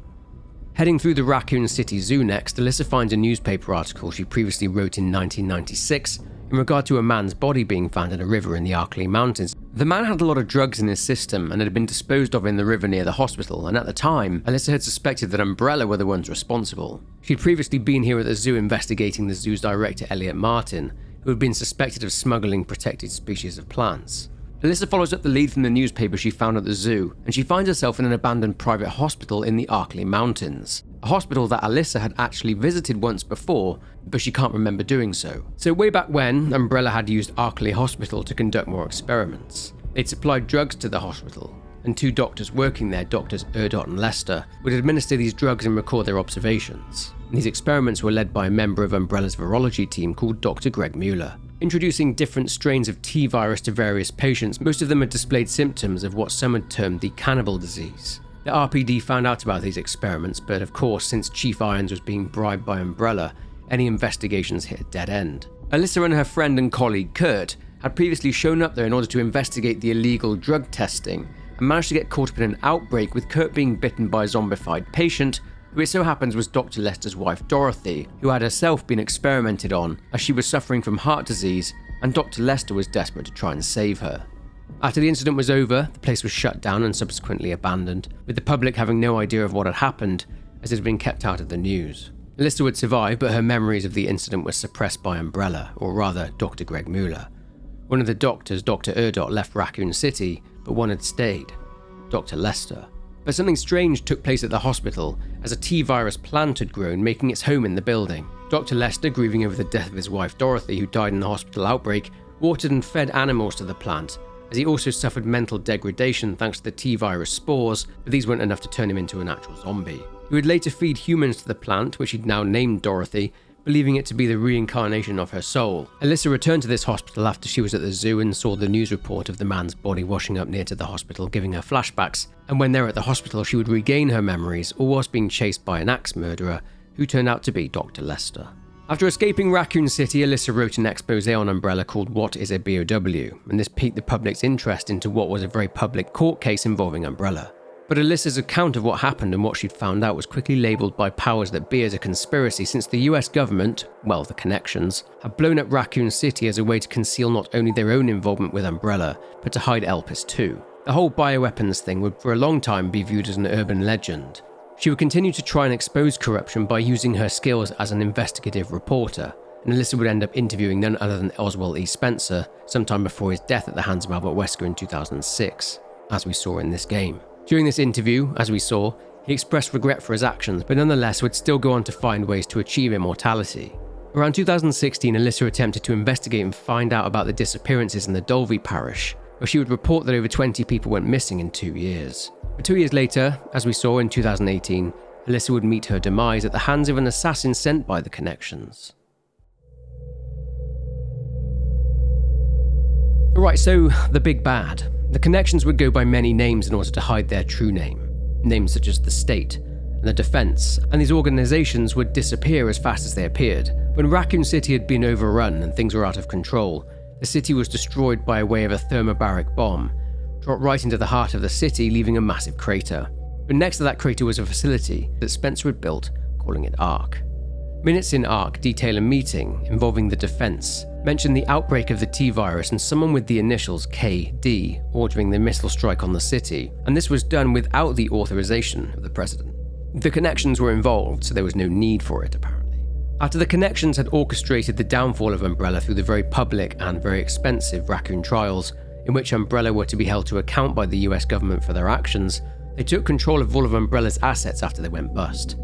Heading through the Raccoon City Zoo next, Alyssa finds a newspaper article she previously wrote in 1996 in regard to a man's body being found in a river in the Arkley Mountains. The man had a lot of drugs in his system and had been disposed of in the river near the hospital, and at the time, Alyssa had suspected that Umbrella were the ones responsible. She'd previously been here at the zoo investigating the zoo's director Elliot Martin, who had been suspected of smuggling protected species of plants. Alyssa follows up the lead from the newspaper she found at the zoo, and she finds herself in an abandoned private hospital in the Arkley Mountains. A hospital that Alyssa had actually visited once before, but she can't remember doing so. So way back when, Umbrella had used Arkley Hospital to conduct more experiments. They'd supplied drugs to the hospital, and 2 doctors working there, Drs. Erdott and Lester, would administer these drugs and record their observations. And these experiments were led by a member of Umbrella's virology team called Dr. Greg Mueller. Introducing different strains of T-virus to various patients, most of them had displayed symptoms of what some had termed the cannibal disease. The RPD found out about these experiments, but of course, since Chief Irons was being bribed by Umbrella, any investigations hit a dead end. Alyssa and her friend and colleague Kurt had previously shown up there in order to investigate the illegal drug testing, and managed to get caught up in an outbreak, with Kurt being bitten by a zombified patient, who it so happens was Dr. Lester's wife Dorothy, who had herself been experimented on as she was suffering from heart disease, and Dr. Lester was desperate to try and save her. After the incident was over, the place was shut down and subsequently abandoned, with the public having no idea of what had happened, as it had been kept out of the news. Alyssa would survive, but her memories of the incident were suppressed by Umbrella, or rather Dr. Greg Mueller. One of the doctors, Dr. Erdott, left Raccoon City, but one had stayed, Dr. Lester. But something strange took place at the hospital as a T-virus plant had grown, making its home in the building. Dr. Lester, grieving over the death of his wife Dorothy, who died in the hospital outbreak, watered and fed animals to the plant, as he also suffered mental degradation thanks to the T-virus spores, but these weren't enough to turn him into an actual zombie. He would later feed humans to the plant, which he'd now named Dorothy, believing it to be the reincarnation of her soul. Alyssa returned to this hospital after she was at the zoo and saw the news report of the man's body washing up near to the hospital, giving her flashbacks, and when they were at the hospital she would regain her memories, all whilst being chased by an axe murderer, who turned out to be Dr. Lester. After escaping Raccoon City, Alyssa wrote an expose on Umbrella called What is a BOW, and this piqued the public's interest into what was a very public court case involving Umbrella. But Alyssa's account of what happened and what she'd found out was quickly labelled by powers that be as a conspiracy, since the US government, well, the connections, had blown up Raccoon City as a way to conceal not only their own involvement with Umbrella, but to hide Elpis too. The whole bioweapons thing would for a long time be viewed as an urban legend. She would continue to try and expose corruption by using her skills as an investigative reporter, and Alyssa would end up interviewing none other than Oswald E. Spencer sometime before his death at the hands of Albert Wesker in 2006, as we saw in this game. During this interview, as we saw, he expressed regret for his actions, but nonetheless would still go on to find ways to achieve immortality. Around 2016, Alyssa attempted to investigate and find out about the disappearances in the Dolby parish, where she would report that over 20 people went missing in 2 years. But 2 years later, as we saw in 2018, Alyssa would meet her demise at the hands of an assassin sent by the Connections. Right, so the big bad. The Connections would go by many names in order to hide their true name. Names such as the State and the Defense, and these organizations would disappear as fast as they appeared. When Raccoon City had been overrun and things were out of control, the city was destroyed by way of a thermobaric bomb, dropped right into the heart of the city, leaving a massive crater. But next to that crater was a facility that Spencer had built, calling it ARC. Minutes in ARC detail a meeting involving the Defense, mention the outbreak of the T-virus and someone with the initials KD ordering the missile strike on the city, and this was done without the authorization of the president. The Connections were involved, so there was no need for it apparently. After the Connections had orchestrated the downfall of Umbrella through the very public and very expensive Raccoon trials, in which Umbrella were to be held to account by the US government for their actions, they took control of all of Umbrella's assets after they went bust.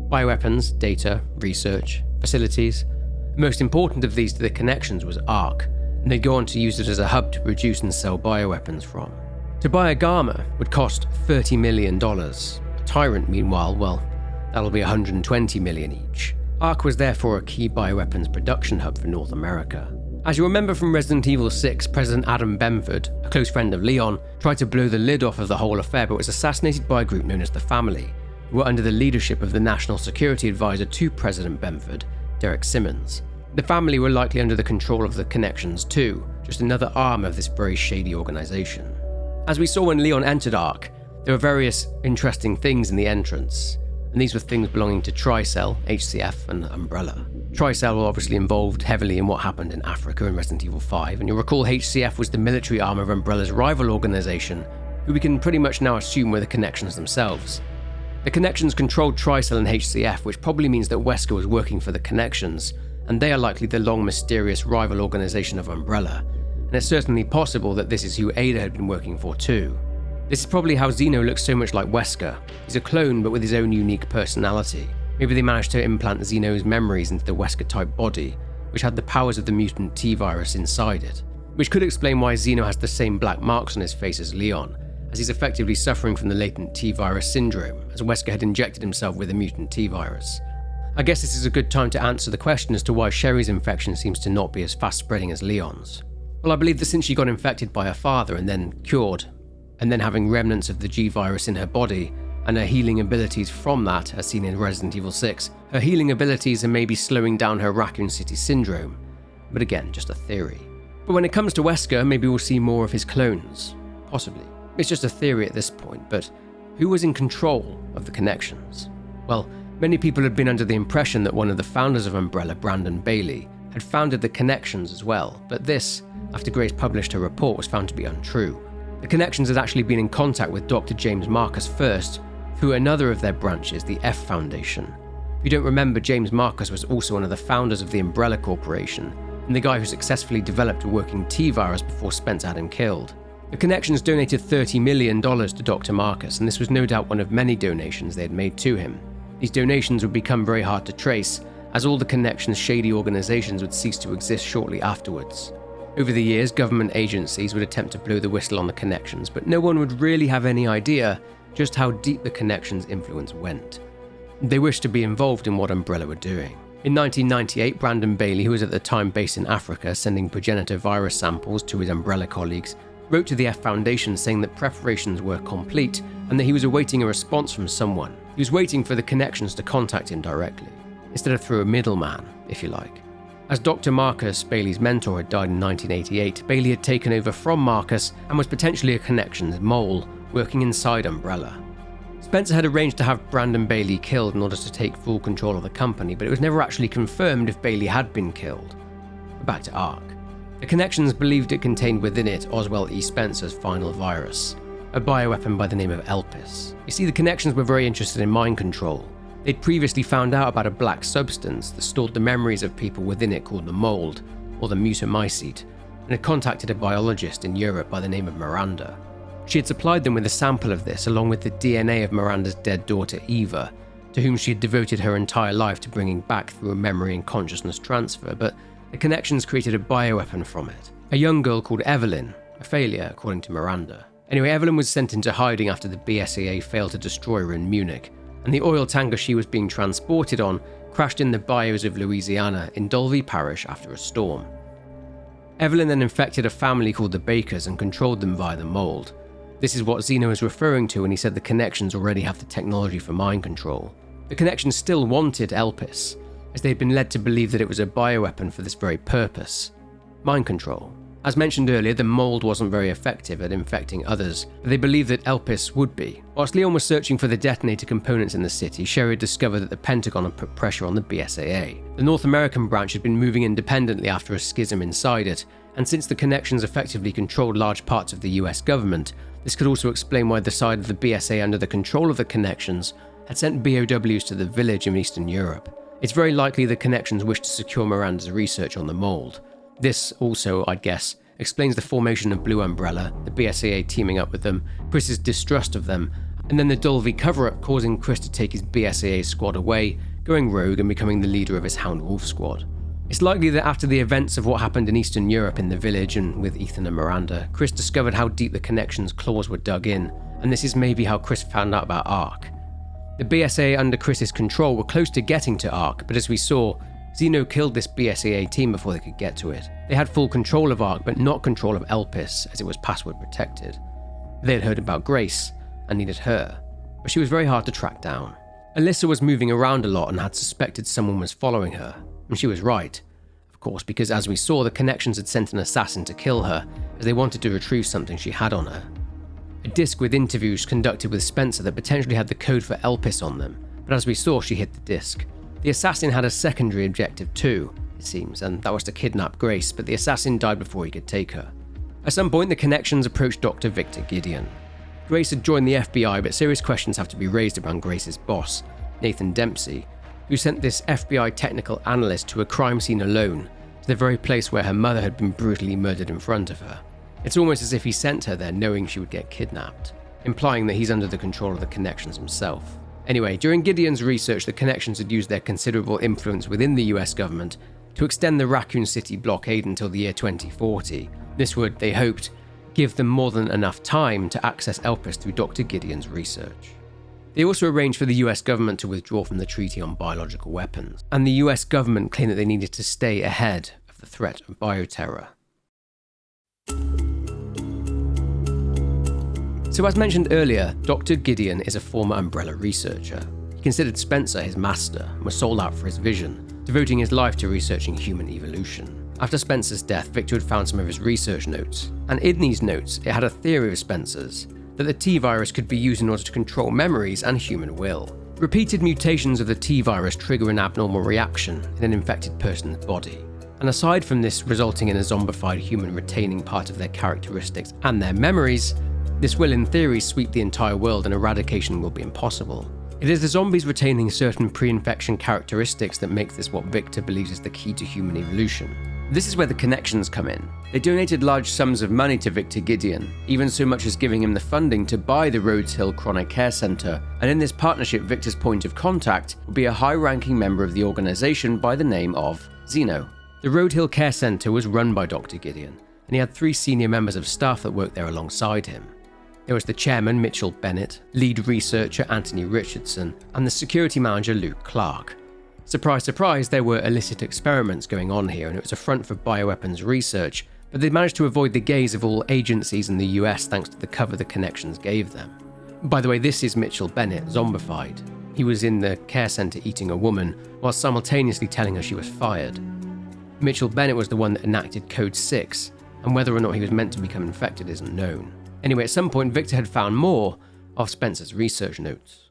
Bioweapons, data, research, facilities. Most important of these to the Connections was ARC, and they'd go on to use it as a hub to produce and sell bioweapons from. To buy a Gamma would cost $30 million. A Tyrant, meanwhile, well, that'll be $120 million each. ARC was therefore a key bioweapons production hub for North America. As you remember from Resident Evil 6, President Adam Benford, a close friend of Leon, tried to blow the lid off of the whole affair but was assassinated by a group known as the Family, who were under the leadership of the National Security Advisor to President Benford, Derek Simmons. The Family were likely under the control of the Connections too, just another arm of this very shady organization. As we saw when Leon entered ARC, there were various interesting things in the entrance, and these were things belonging to Tricell, HCF, and Umbrella. Tricell were obviously involved heavily in what happened in Africa in Resident Evil 5, and you'll recall HCF was the military arm of Umbrella's rival organization, who we can pretty much now assume were the Connections themselves. The Connections controlled Tricell and HCF, which probably means that Wesker was working for the Connections, and they are likely the long mysterious rival organization of Umbrella, and it's certainly possible that this is who Ada had been working for too. This is probably how Zeno looks so much like Wesker. He's a clone but with his own unique personality. Maybe they managed to implant Zeno's memories into the Wesker-type body, which had the powers of the mutant T-virus inside it, which could explain why Zeno has the same black marks on his face as Leon, as he's effectively suffering from the latent T-virus syndrome, as Wesker had injected himself with a mutant T-virus. I guess this is a good time to answer the question as to why Sherry's infection seems to not be as fast-spreading as Leon's. Well, I believe that since she got infected by her father and then cured, and then having remnants of the G-virus in her body, and her healing abilities from that, as seen in Resident Evil 6, her healing abilities are maybe slowing down her Raccoon City syndrome, but again, just a theory. But when it comes to Wesker, maybe we'll see more of his clones. Possibly. It's just a theory at this point, but who was in control of the Connections? Well, many people had been under the impression that one of the founders of Umbrella, Brandon Bailey, had founded the Connections as well, but this, after Grace published her report, was found to be untrue. The Connections had actually been in contact with Dr. James Marcus first, through another of their branches, the F Foundation. If you don't remember, James Marcus was also one of the founders of the Umbrella Corporation, and the guy who successfully developed a working T-virus before Spencer had him killed. The Connections donated $30 million to Dr. Marcus, and this was no doubt one of many donations they had made to him. These donations would become very hard to trace, as all the Connections' shady organizations would cease to exist shortly afterwards. Over the years, government agencies would attempt to blow the whistle on the Connections, but no one would really have any idea just how deep the Connections' influence went. They wished to be involved in what Umbrella were doing. In 1998, Brandon Bailey, who was at the time based in Africa sending progenitor virus samples to his Umbrella colleagues, wrote to the F Foundation saying that preparations were complete and that he was awaiting a response from someone. He was waiting for the Connections to contact him directly, instead of through a middleman, if you like. As Dr. Marcus, Bailey's mentor, had died in 1988, Bailey had taken over from Marcus and was potentially a Connections mole working inside Umbrella. Spencer had arranged to have Brandon Bailey killed in order to take full control of the company, but it was never actually confirmed if Bailey had been killed. But back to ARC. The Connections believed it contained within it Oswald E. Spencer's final virus, a bioweapon by the name of Elpis. You see, the Connections were very interested in mind control. They'd previously found out about a black substance that stored the memories of people within it called the mold, or the mutamycete, and had contacted a biologist in Europe by the name of Miranda. She had supplied them with a sample of this along with the DNA of Miranda's dead daughter Eva, to whom she had devoted her entire life to bringing back through a memory and consciousness transfer, but the Connections created a bioweapon from it. A young girl called Evelyn, a failure according to Miranda. Anyway, Evelyn was sent into hiding after the BSAA failed to destroy her in Munich, and the oil tanker she was being transported on crashed in the bayous of Louisiana in Dolby Parish after a storm. Evelyn then infected a family called the Bakers and controlled them via the mold. This is what Zeno is referring to when he said the Connections already have the technology for mind control. The Connections still wanted Elpis, as they had been led to believe that it was a bioweapon for this very purpose: mind control. As mentioned earlier, the mold wasn't very effective at infecting others, but they believed that Elpis would be. Whilst Leon was searching for the detonator components in the city, Sherry discovered that the Pentagon had put pressure on the BSAA. The North American branch had been moving independently after a schism inside it, and since the Connections effectively controlled large parts of the US government, this could also explain why the side of the BSA under the control of the Connections had sent BOWs to the village in Eastern Europe. It's very likely the Connections wished to secure Miranda's research on the mold. This also, I'd guess, explains the formation of Blue Umbrella, the BSAA teaming up with them, Chris's distrust of them, and then the Dolby cover-up causing Chris to take his BSAA squad away, going rogue and becoming the leader of his Hound Wolf squad. It's likely that after the events of what happened in Eastern Europe in the village and with Ethan and Miranda, Chris discovered how deep the Connections' claws were dug in, and this is maybe how Chris found out about ARC. The BSAA under Chris's control were close to getting to ARC, but as we saw, Zeno killed this BSAA team before they could get to it. They had full control of ARC, but not control of Elpis, as it was password protected. They had heard about Grace, and needed her, but she was very hard to track down. Alyssa was moving around a lot and had suspected someone was following her, and she was right, of course, because as we saw, the Connections had sent an assassin to kill her, as they wanted to retrieve something she had on her. A disc with interviews conducted with Spencer that potentially had the code for Elpis on them, but as we saw, she hid the disc. The assassin had a secondary objective too, it seems, and that was to kidnap Grace, but the assassin died before he could take her. At some point, the Connections approached Dr. Victor Gideon. Grace had joined the FBI, but serious questions have to be raised around Grace's boss, Nathan Dempsey, who sent this FBI technical analyst to a crime scene alone, to the very place where her mother had been brutally murdered in front of her. It's almost as if he sent her there knowing she would get kidnapped, implying that he's under the control of the Connections himself. Anyway, during Gideon's research, the Connections had used their considerable influence within the US government to extend the Raccoon City blockade until the year 2040. This would, they hoped, give them more than enough time to access Elpis through Dr. Gideon's research. They also arranged for the US government to withdraw from the Treaty on Biological Weapons, and the US government claimed that they needed to stay ahead of the threat of bioterror. So as mentioned earlier, Dr. Gideon is a former Umbrella researcher. He considered Spencer his master and was sold out for his vision, devoting his life to researching human evolution. After Spencer's death, Victor had found some of his research notes, and in these notes, it had a theory of Spencer's, that the T-virus could be used in order to control memories and human will. Repeated mutations of the T-virus trigger an abnormal reaction in an infected person's body, and aside from this resulting in a zombified human retaining part of their characteristics and their memories, this will in theory sweep the entire world and eradication will be impossible. It is the zombies retaining certain pre-infection characteristics that makes this what Victor believes is the key to human evolution. This is where the connections come in. They donated large sums of money to Victor Gideon, even so much as giving him the funding to buy the Rhodes Hill Chronic Care Centre, and in this partnership Victor's point of contact would be a high-ranking member of the organisation by the name of Zeno. The Rhodes Hill Care Centre was run by Dr. Gideon, and he had 3 senior members of staff that worked there alongside him. There was the chairman, Mitchell Bennett, lead researcher Anthony Richardson, and the security manager, Luke Clark. Surprise, surprise, there were illicit experiments going on here, and it was a front for bioweapons research, but they managed to avoid the gaze of all agencies in the US thanks to the cover the connections gave them. By the way, this is Mitchell Bennett, zombified. He was in the care centre eating a woman, while simultaneously telling her she was fired. Mitchell Bennett was the one that enacted Code 6, and whether or not he was meant to become infected isn't known. Anyway, at some point, Victor had found more of Spencer's research notes.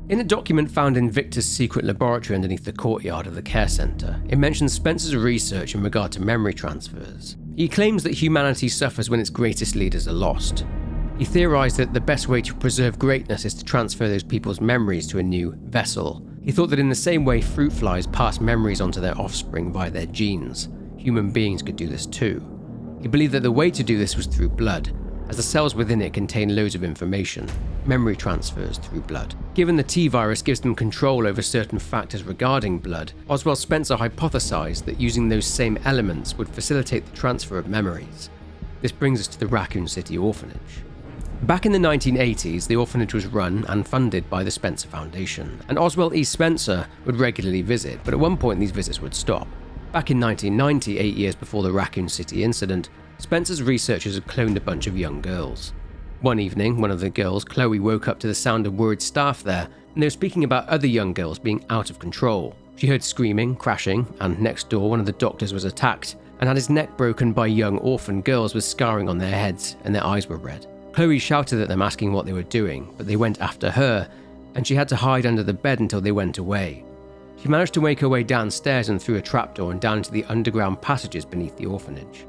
In a document found in Victor's secret laboratory underneath the courtyard of the care centre, it mentions Spencer's research in regard to memory transfers. He claims that humanity suffers when its greatest leaders are lost. He theorised that the best way to preserve greatness is to transfer those people's memories to a new vessel. He thought that in the same way fruit flies pass memories onto their offspring via their genes, human beings could do this too. He believed that the way to do this was through blood, as the cells within it contain loads of information, memory transfers through blood. Given the T-virus gives them control over certain factors regarding blood, Oswald Spencer hypothesized that using those same elements would facilitate the transfer of memories. This brings us to the Raccoon City Orphanage. Back in the 1980s, the orphanage was run and funded by the Spencer Foundation, and Oswald E. Spencer would regularly visit, but at one point these visits would stop. Back in 1990, 8 years before the Raccoon City incident, Spencer's researchers had cloned a bunch of young girls. One evening, one of the girls, Chloe, woke up to the sound of worried staff there, and they were speaking about other young girls being out of control. She heard screaming, crashing, and next door one of the doctors was attacked and had his neck broken by young orphan girls with scarring on their heads and their eyes were red. Chloe shouted at them asking what they were doing, but they went after her, and she had to hide under the bed until they went away. She managed to make her way downstairs and through a trapdoor and down into the underground passages beneath the orphanage.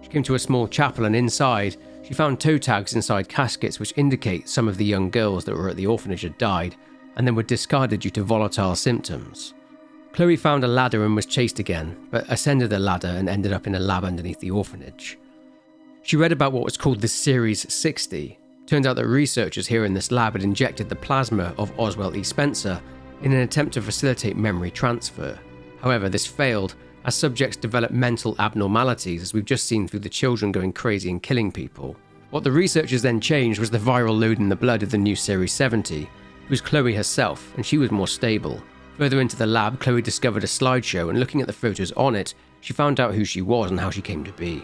She came to a small chapel, and inside, she found toe tags inside caskets which indicate some of the young girls that were at the orphanage had died and then were discarded due to volatile symptoms. Chloe found a ladder and was chased again, but ascended the ladder and ended up in a lab underneath the orphanage. She read about what was called the Series 60. Turns out that researchers here in this lab had injected the plasma of Oswald E. Spencer in an attempt to facilitate memory transfer. However, this failed, as subjects developed mental abnormalities, as we've just seen through the children going crazy and killing people. What the researchers then changed was the viral load in the blood of the new Series 70, who was Chloe herself, and she was more stable. Further into the lab, Chloe discovered a slideshow, and looking at the photos on it, she found out who she was and how she came to be.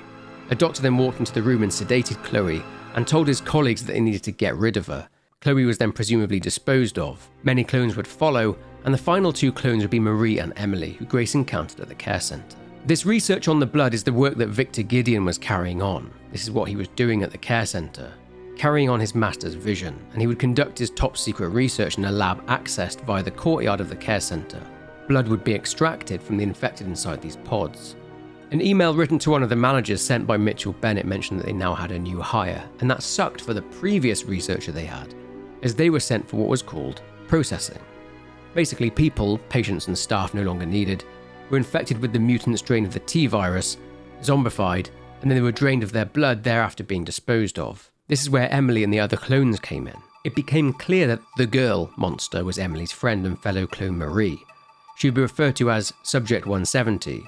A doctor then walked into the room and sedated Chloe, and told his colleagues that they needed to get rid of her. Chloe was then presumably disposed of. Many clones would follow, and the final 2 clones would be Marie and Emily, who Grace encountered at the care centre. This research on the blood is the work that Victor Gideon was carrying on. This is what he was doing at the care centre, carrying on his master's vision, and he would conduct his top secret research in a lab accessed via the courtyard of the care centre. Blood would be extracted from the infected inside these pods. An email written to one of the managers sent by Mitchell Bennett mentioned that they now had a new hire, and that sucked for the previous researcher they had, as they were sent for what was called processing. Basically, people, patients and staff no longer needed, were infected with the mutant strain of the T-virus, zombified, and then they were drained of their blood, thereafter being disposed of. This is where Emily and the other clones came in. It became clear that the girl monster was Emily's friend and fellow clone Marie. She would be referred to as Subject 170,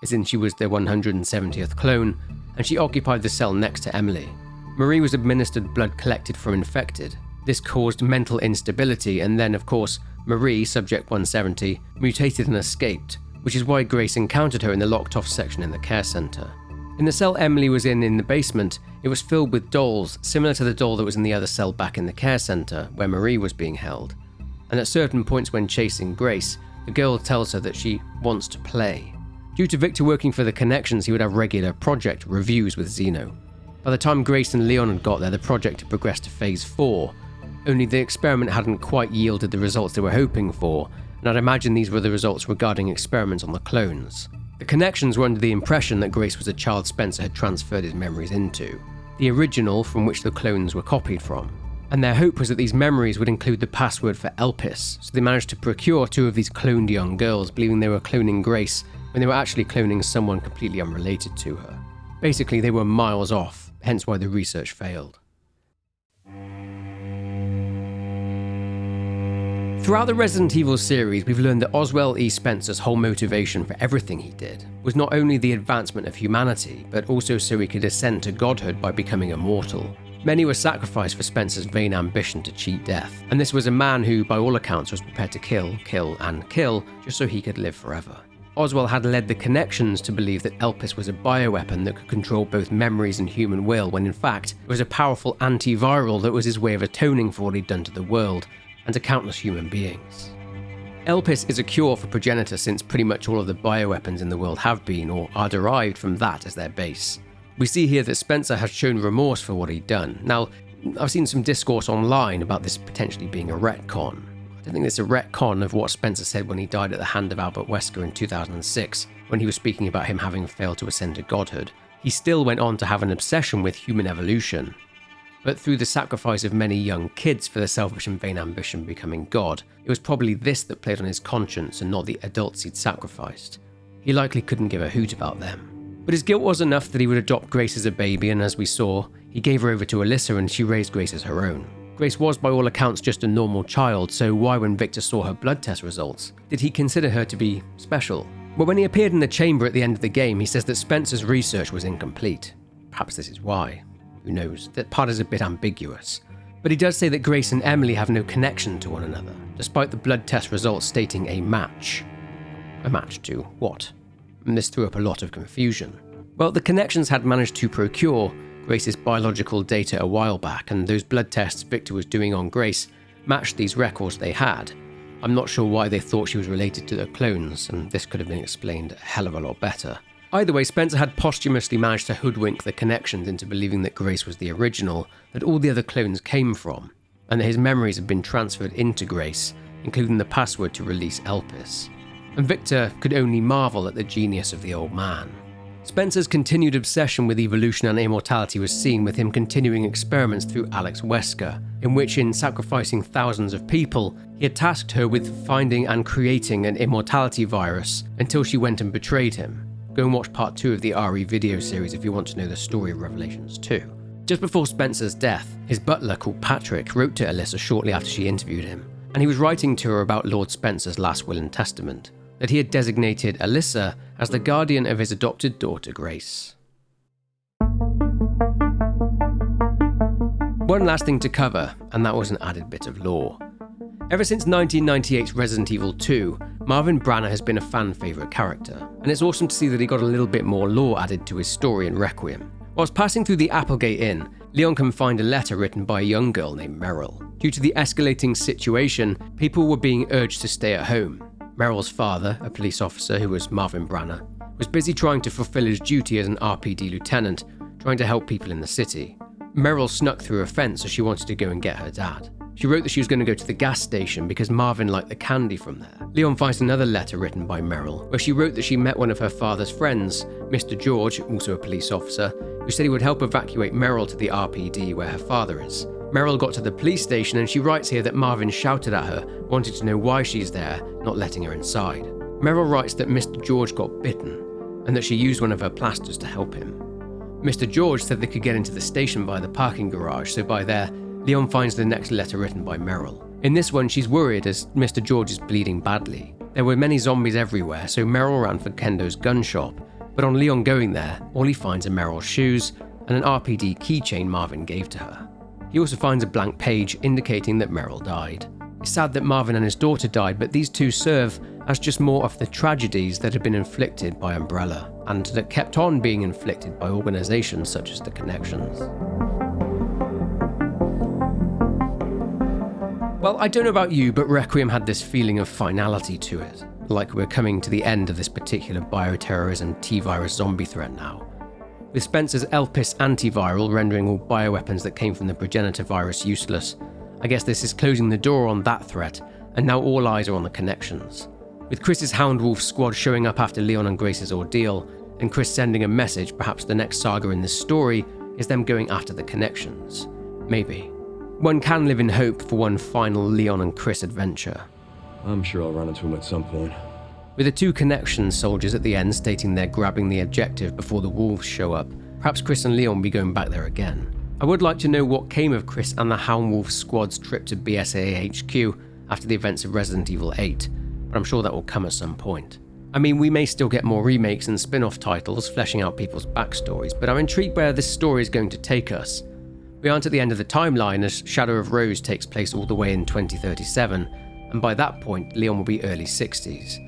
as in she was the 170th clone, and she occupied the cell next to Emily. Marie was administered blood collected from infected. This caused mental instability, and then, of course, Marie, Subject 170, mutated and escaped, which is why Grace encountered her in the locked-off section in the care centre. In the cell Emily was in the basement, it was filled with dolls, similar to the doll that was in the other cell back in the care centre, where Marie was being held. And at certain points when chasing Grace, the girl tells her that she wants to play. Due to Victor working for the Connections, he would have regular project reviews with Zeno. By the time Grace and Leon had got there, the project had progressed to Phase 4, only the experiment hadn't quite yielded the results they were hoping for, and I'd imagine these were the results regarding experiments on the clones. The Connections were under the impression that Grace was a child Spencer had transferred his memories into, the original from which the clones were copied from. And their hope was that these memories would include the password for Elpis, so they managed to procure 2 of these cloned young girls, believing they were cloning Grace when they were actually cloning someone completely unrelated to her. Basically, they were miles off, hence why the research failed. Throughout the Resident Evil series, we've learned that Oswald E. Spencer's whole motivation for everything he did was not only the advancement of humanity, but also so he could ascend to godhood by becoming immortal. Many were sacrificed for Spencer's vain ambition to cheat death, and this was a man who, by all accounts, was prepared to kill, and kill, just so he could live forever. Oswald had led the Connections to believe that Elpis was a bioweapon that could control both memories and human will, when in fact, it was a powerful antiviral that was his way of atoning for what he'd done to the world, and to countless human beings. Elpis is a cure for progenitor, since pretty much all of the bioweapons in the world have been, or are derived from that as their base. We see here that Spencer has shown remorse for what he'd done. Now, I've seen some discourse online about this potentially being a retcon. I don't think it's a retcon of what Spencer said when he died at the hand of Albert Wesker in 2006, when he was speaking about him having failed to ascend to godhood. He still went on to have an obsession with human evolution. But through the sacrifice of many young kids for their selfish and vain ambition becoming God, it was probably this that played on his conscience and not the adults he'd sacrificed. He likely couldn't give a hoot about them. But his guilt was enough that he would adopt Grace as a baby, and as we saw, he gave her over to Alyssa and she raised Grace as her own. Grace was by all accounts just a normal child, so why, when Victor saw her blood test results, did he consider her to be special? Well, when he appeared in the chamber at the end of the game, he says that Spencer's research was incomplete. Perhaps this is why. Who knows? That part is a bit ambiguous. But he does say that Grace and Emily have no connection to one another, despite the blood test results stating a match. A match to what? And this threw up a lot of confusion. Well, the Connections had managed to procure Grace's biological data a while back, and those blood tests Victor was doing on Grace matched these records they had. I'm not sure why they thought she was related to the clones, and this could have been explained a hell of a lot better. Either way, Spencer had posthumously managed to hoodwink the Connections into believing that Grace was the original, that all the other clones came from, and that his memories had been transferred into Grace, including the password to release Elpis. And Victor could only marvel at the genius of the old man. Spencer's continued obsession with evolution and immortality was seen with him continuing experiments through Alex Wesker, in which, in sacrificing thousands of people, he had tasked her with finding and creating an immortality virus until she went and betrayed him. Go and watch part 2 of the RE video series if you want to know the story of Revelations 2. Just before Spencer's death, his butler called Patrick wrote to Alyssa shortly after she interviewed him, and he was writing to her about Lord Spencer's last will and testament, that he had designated Alyssa as the guardian of his adopted daughter Grace. One last thing to cover, and that was an added bit of lore. Ever since 1998's Resident Evil 2, Marvin Branagh has been a fan favourite character, and it's awesome to see that he got a little bit more lore added to his story in Requiem. Whilst passing through the Applegate Inn, Leon can find a letter written by a young girl named Meryl. Due to the escalating situation, people were being urged to stay at home. Meryl's father, a police officer who was Marvin Branagh, was busy trying to fulfill his duty as an RPD lieutenant, trying to help people in the city. Meryl snuck through a fence as she wanted to go and get her dad. She wrote that she was going to go to the gas station because Marvin liked the candy from there. Leon finds another letter written by Meryl, where she wrote that she met one of her father's friends, Mr. George, also a police officer, who said he would help evacuate Meryl to the RPD where her father is. Meryl got to the police station and she writes here that Marvin shouted at her, wanting to know why she's there, not letting her inside. Meryl writes that Mr. George got bitten, and that she used one of her plasters to help him. Mr. George said they could get into the station via the parking garage, so by there, Leon finds the next letter written by Meryl. In this one, she's worried as Mr. George is bleeding badly. There were many zombies everywhere, so Meryl ran for Kendo's gun shop, but on Leon going there, all he finds are Meryl's shoes and an RPD keychain Marvin gave to her. He also finds a blank page indicating that Meryl died. It's sad that Marvin and his daughter died, but these two serve as just more of the tragedies that had been inflicted by Umbrella, and that kept on being inflicted by organizations such as the Connections. Well, I don't know about you, but Requiem had this feeling of finality to it, like we're coming to the end of this particular bioterrorism T-virus zombie threat now. With Spencer's Elpis antiviral rendering all bioweapons that came from the progenitor virus useless, I guess this is closing the door on that threat, and now all eyes are on the Connections. With Chris's Houndwolf squad showing up after Leon and Grace's ordeal, and Chris sending a message, perhaps the next saga in this story is them going after the Connections. Maybe. one can live in hope for one final Leon and Chris adventure. I'm sure I'll run into him at some point. With the two connection soldiers at the end stating they're grabbing the objective before the wolves show up, perhaps Chris and Leon will be going back there again. I would like to know what came of Chris and the Hound Wolf squad's trip to BSAA HQ after the events of Resident Evil 8, but I'm sure that will come at some point. I mean, we may still get more remakes and spin-off titles fleshing out people's backstories, but I'm intrigued where this story is going to take us. We aren't at the end of the timeline, as Shadow of Rose takes place all the way in 2037, and by that point Leon will be early 60s.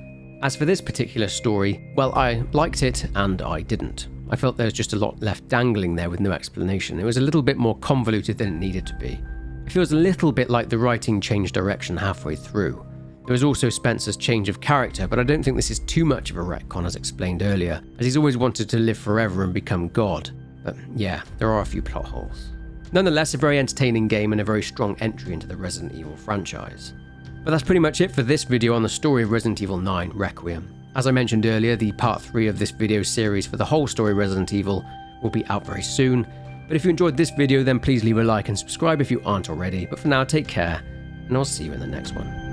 As for this particular story, well, I liked it and I didn't. I felt there was just a lot left dangling there with no explanation. It was a little bit more convoluted than it needed to be. It feels a little bit like the writing changed direction halfway through. There was also Spencer's change of character, but I don't think this is too much of a retcon as explained earlier, as he's always wanted to live forever and become God. But yeah, there are a few plot holes. Nonetheless, a very entertaining game and a very strong entry into the Resident Evil franchise. But that's pretty much it for this video on the story of Resident Evil 9 Requiem. As I mentioned earlier, the part 3 of this video series for the whole story of Resident Evil will be out very soon. But if you enjoyed this video, then please leave a like and subscribe if you aren't already. But for now, take care, and I'll see you in the next one.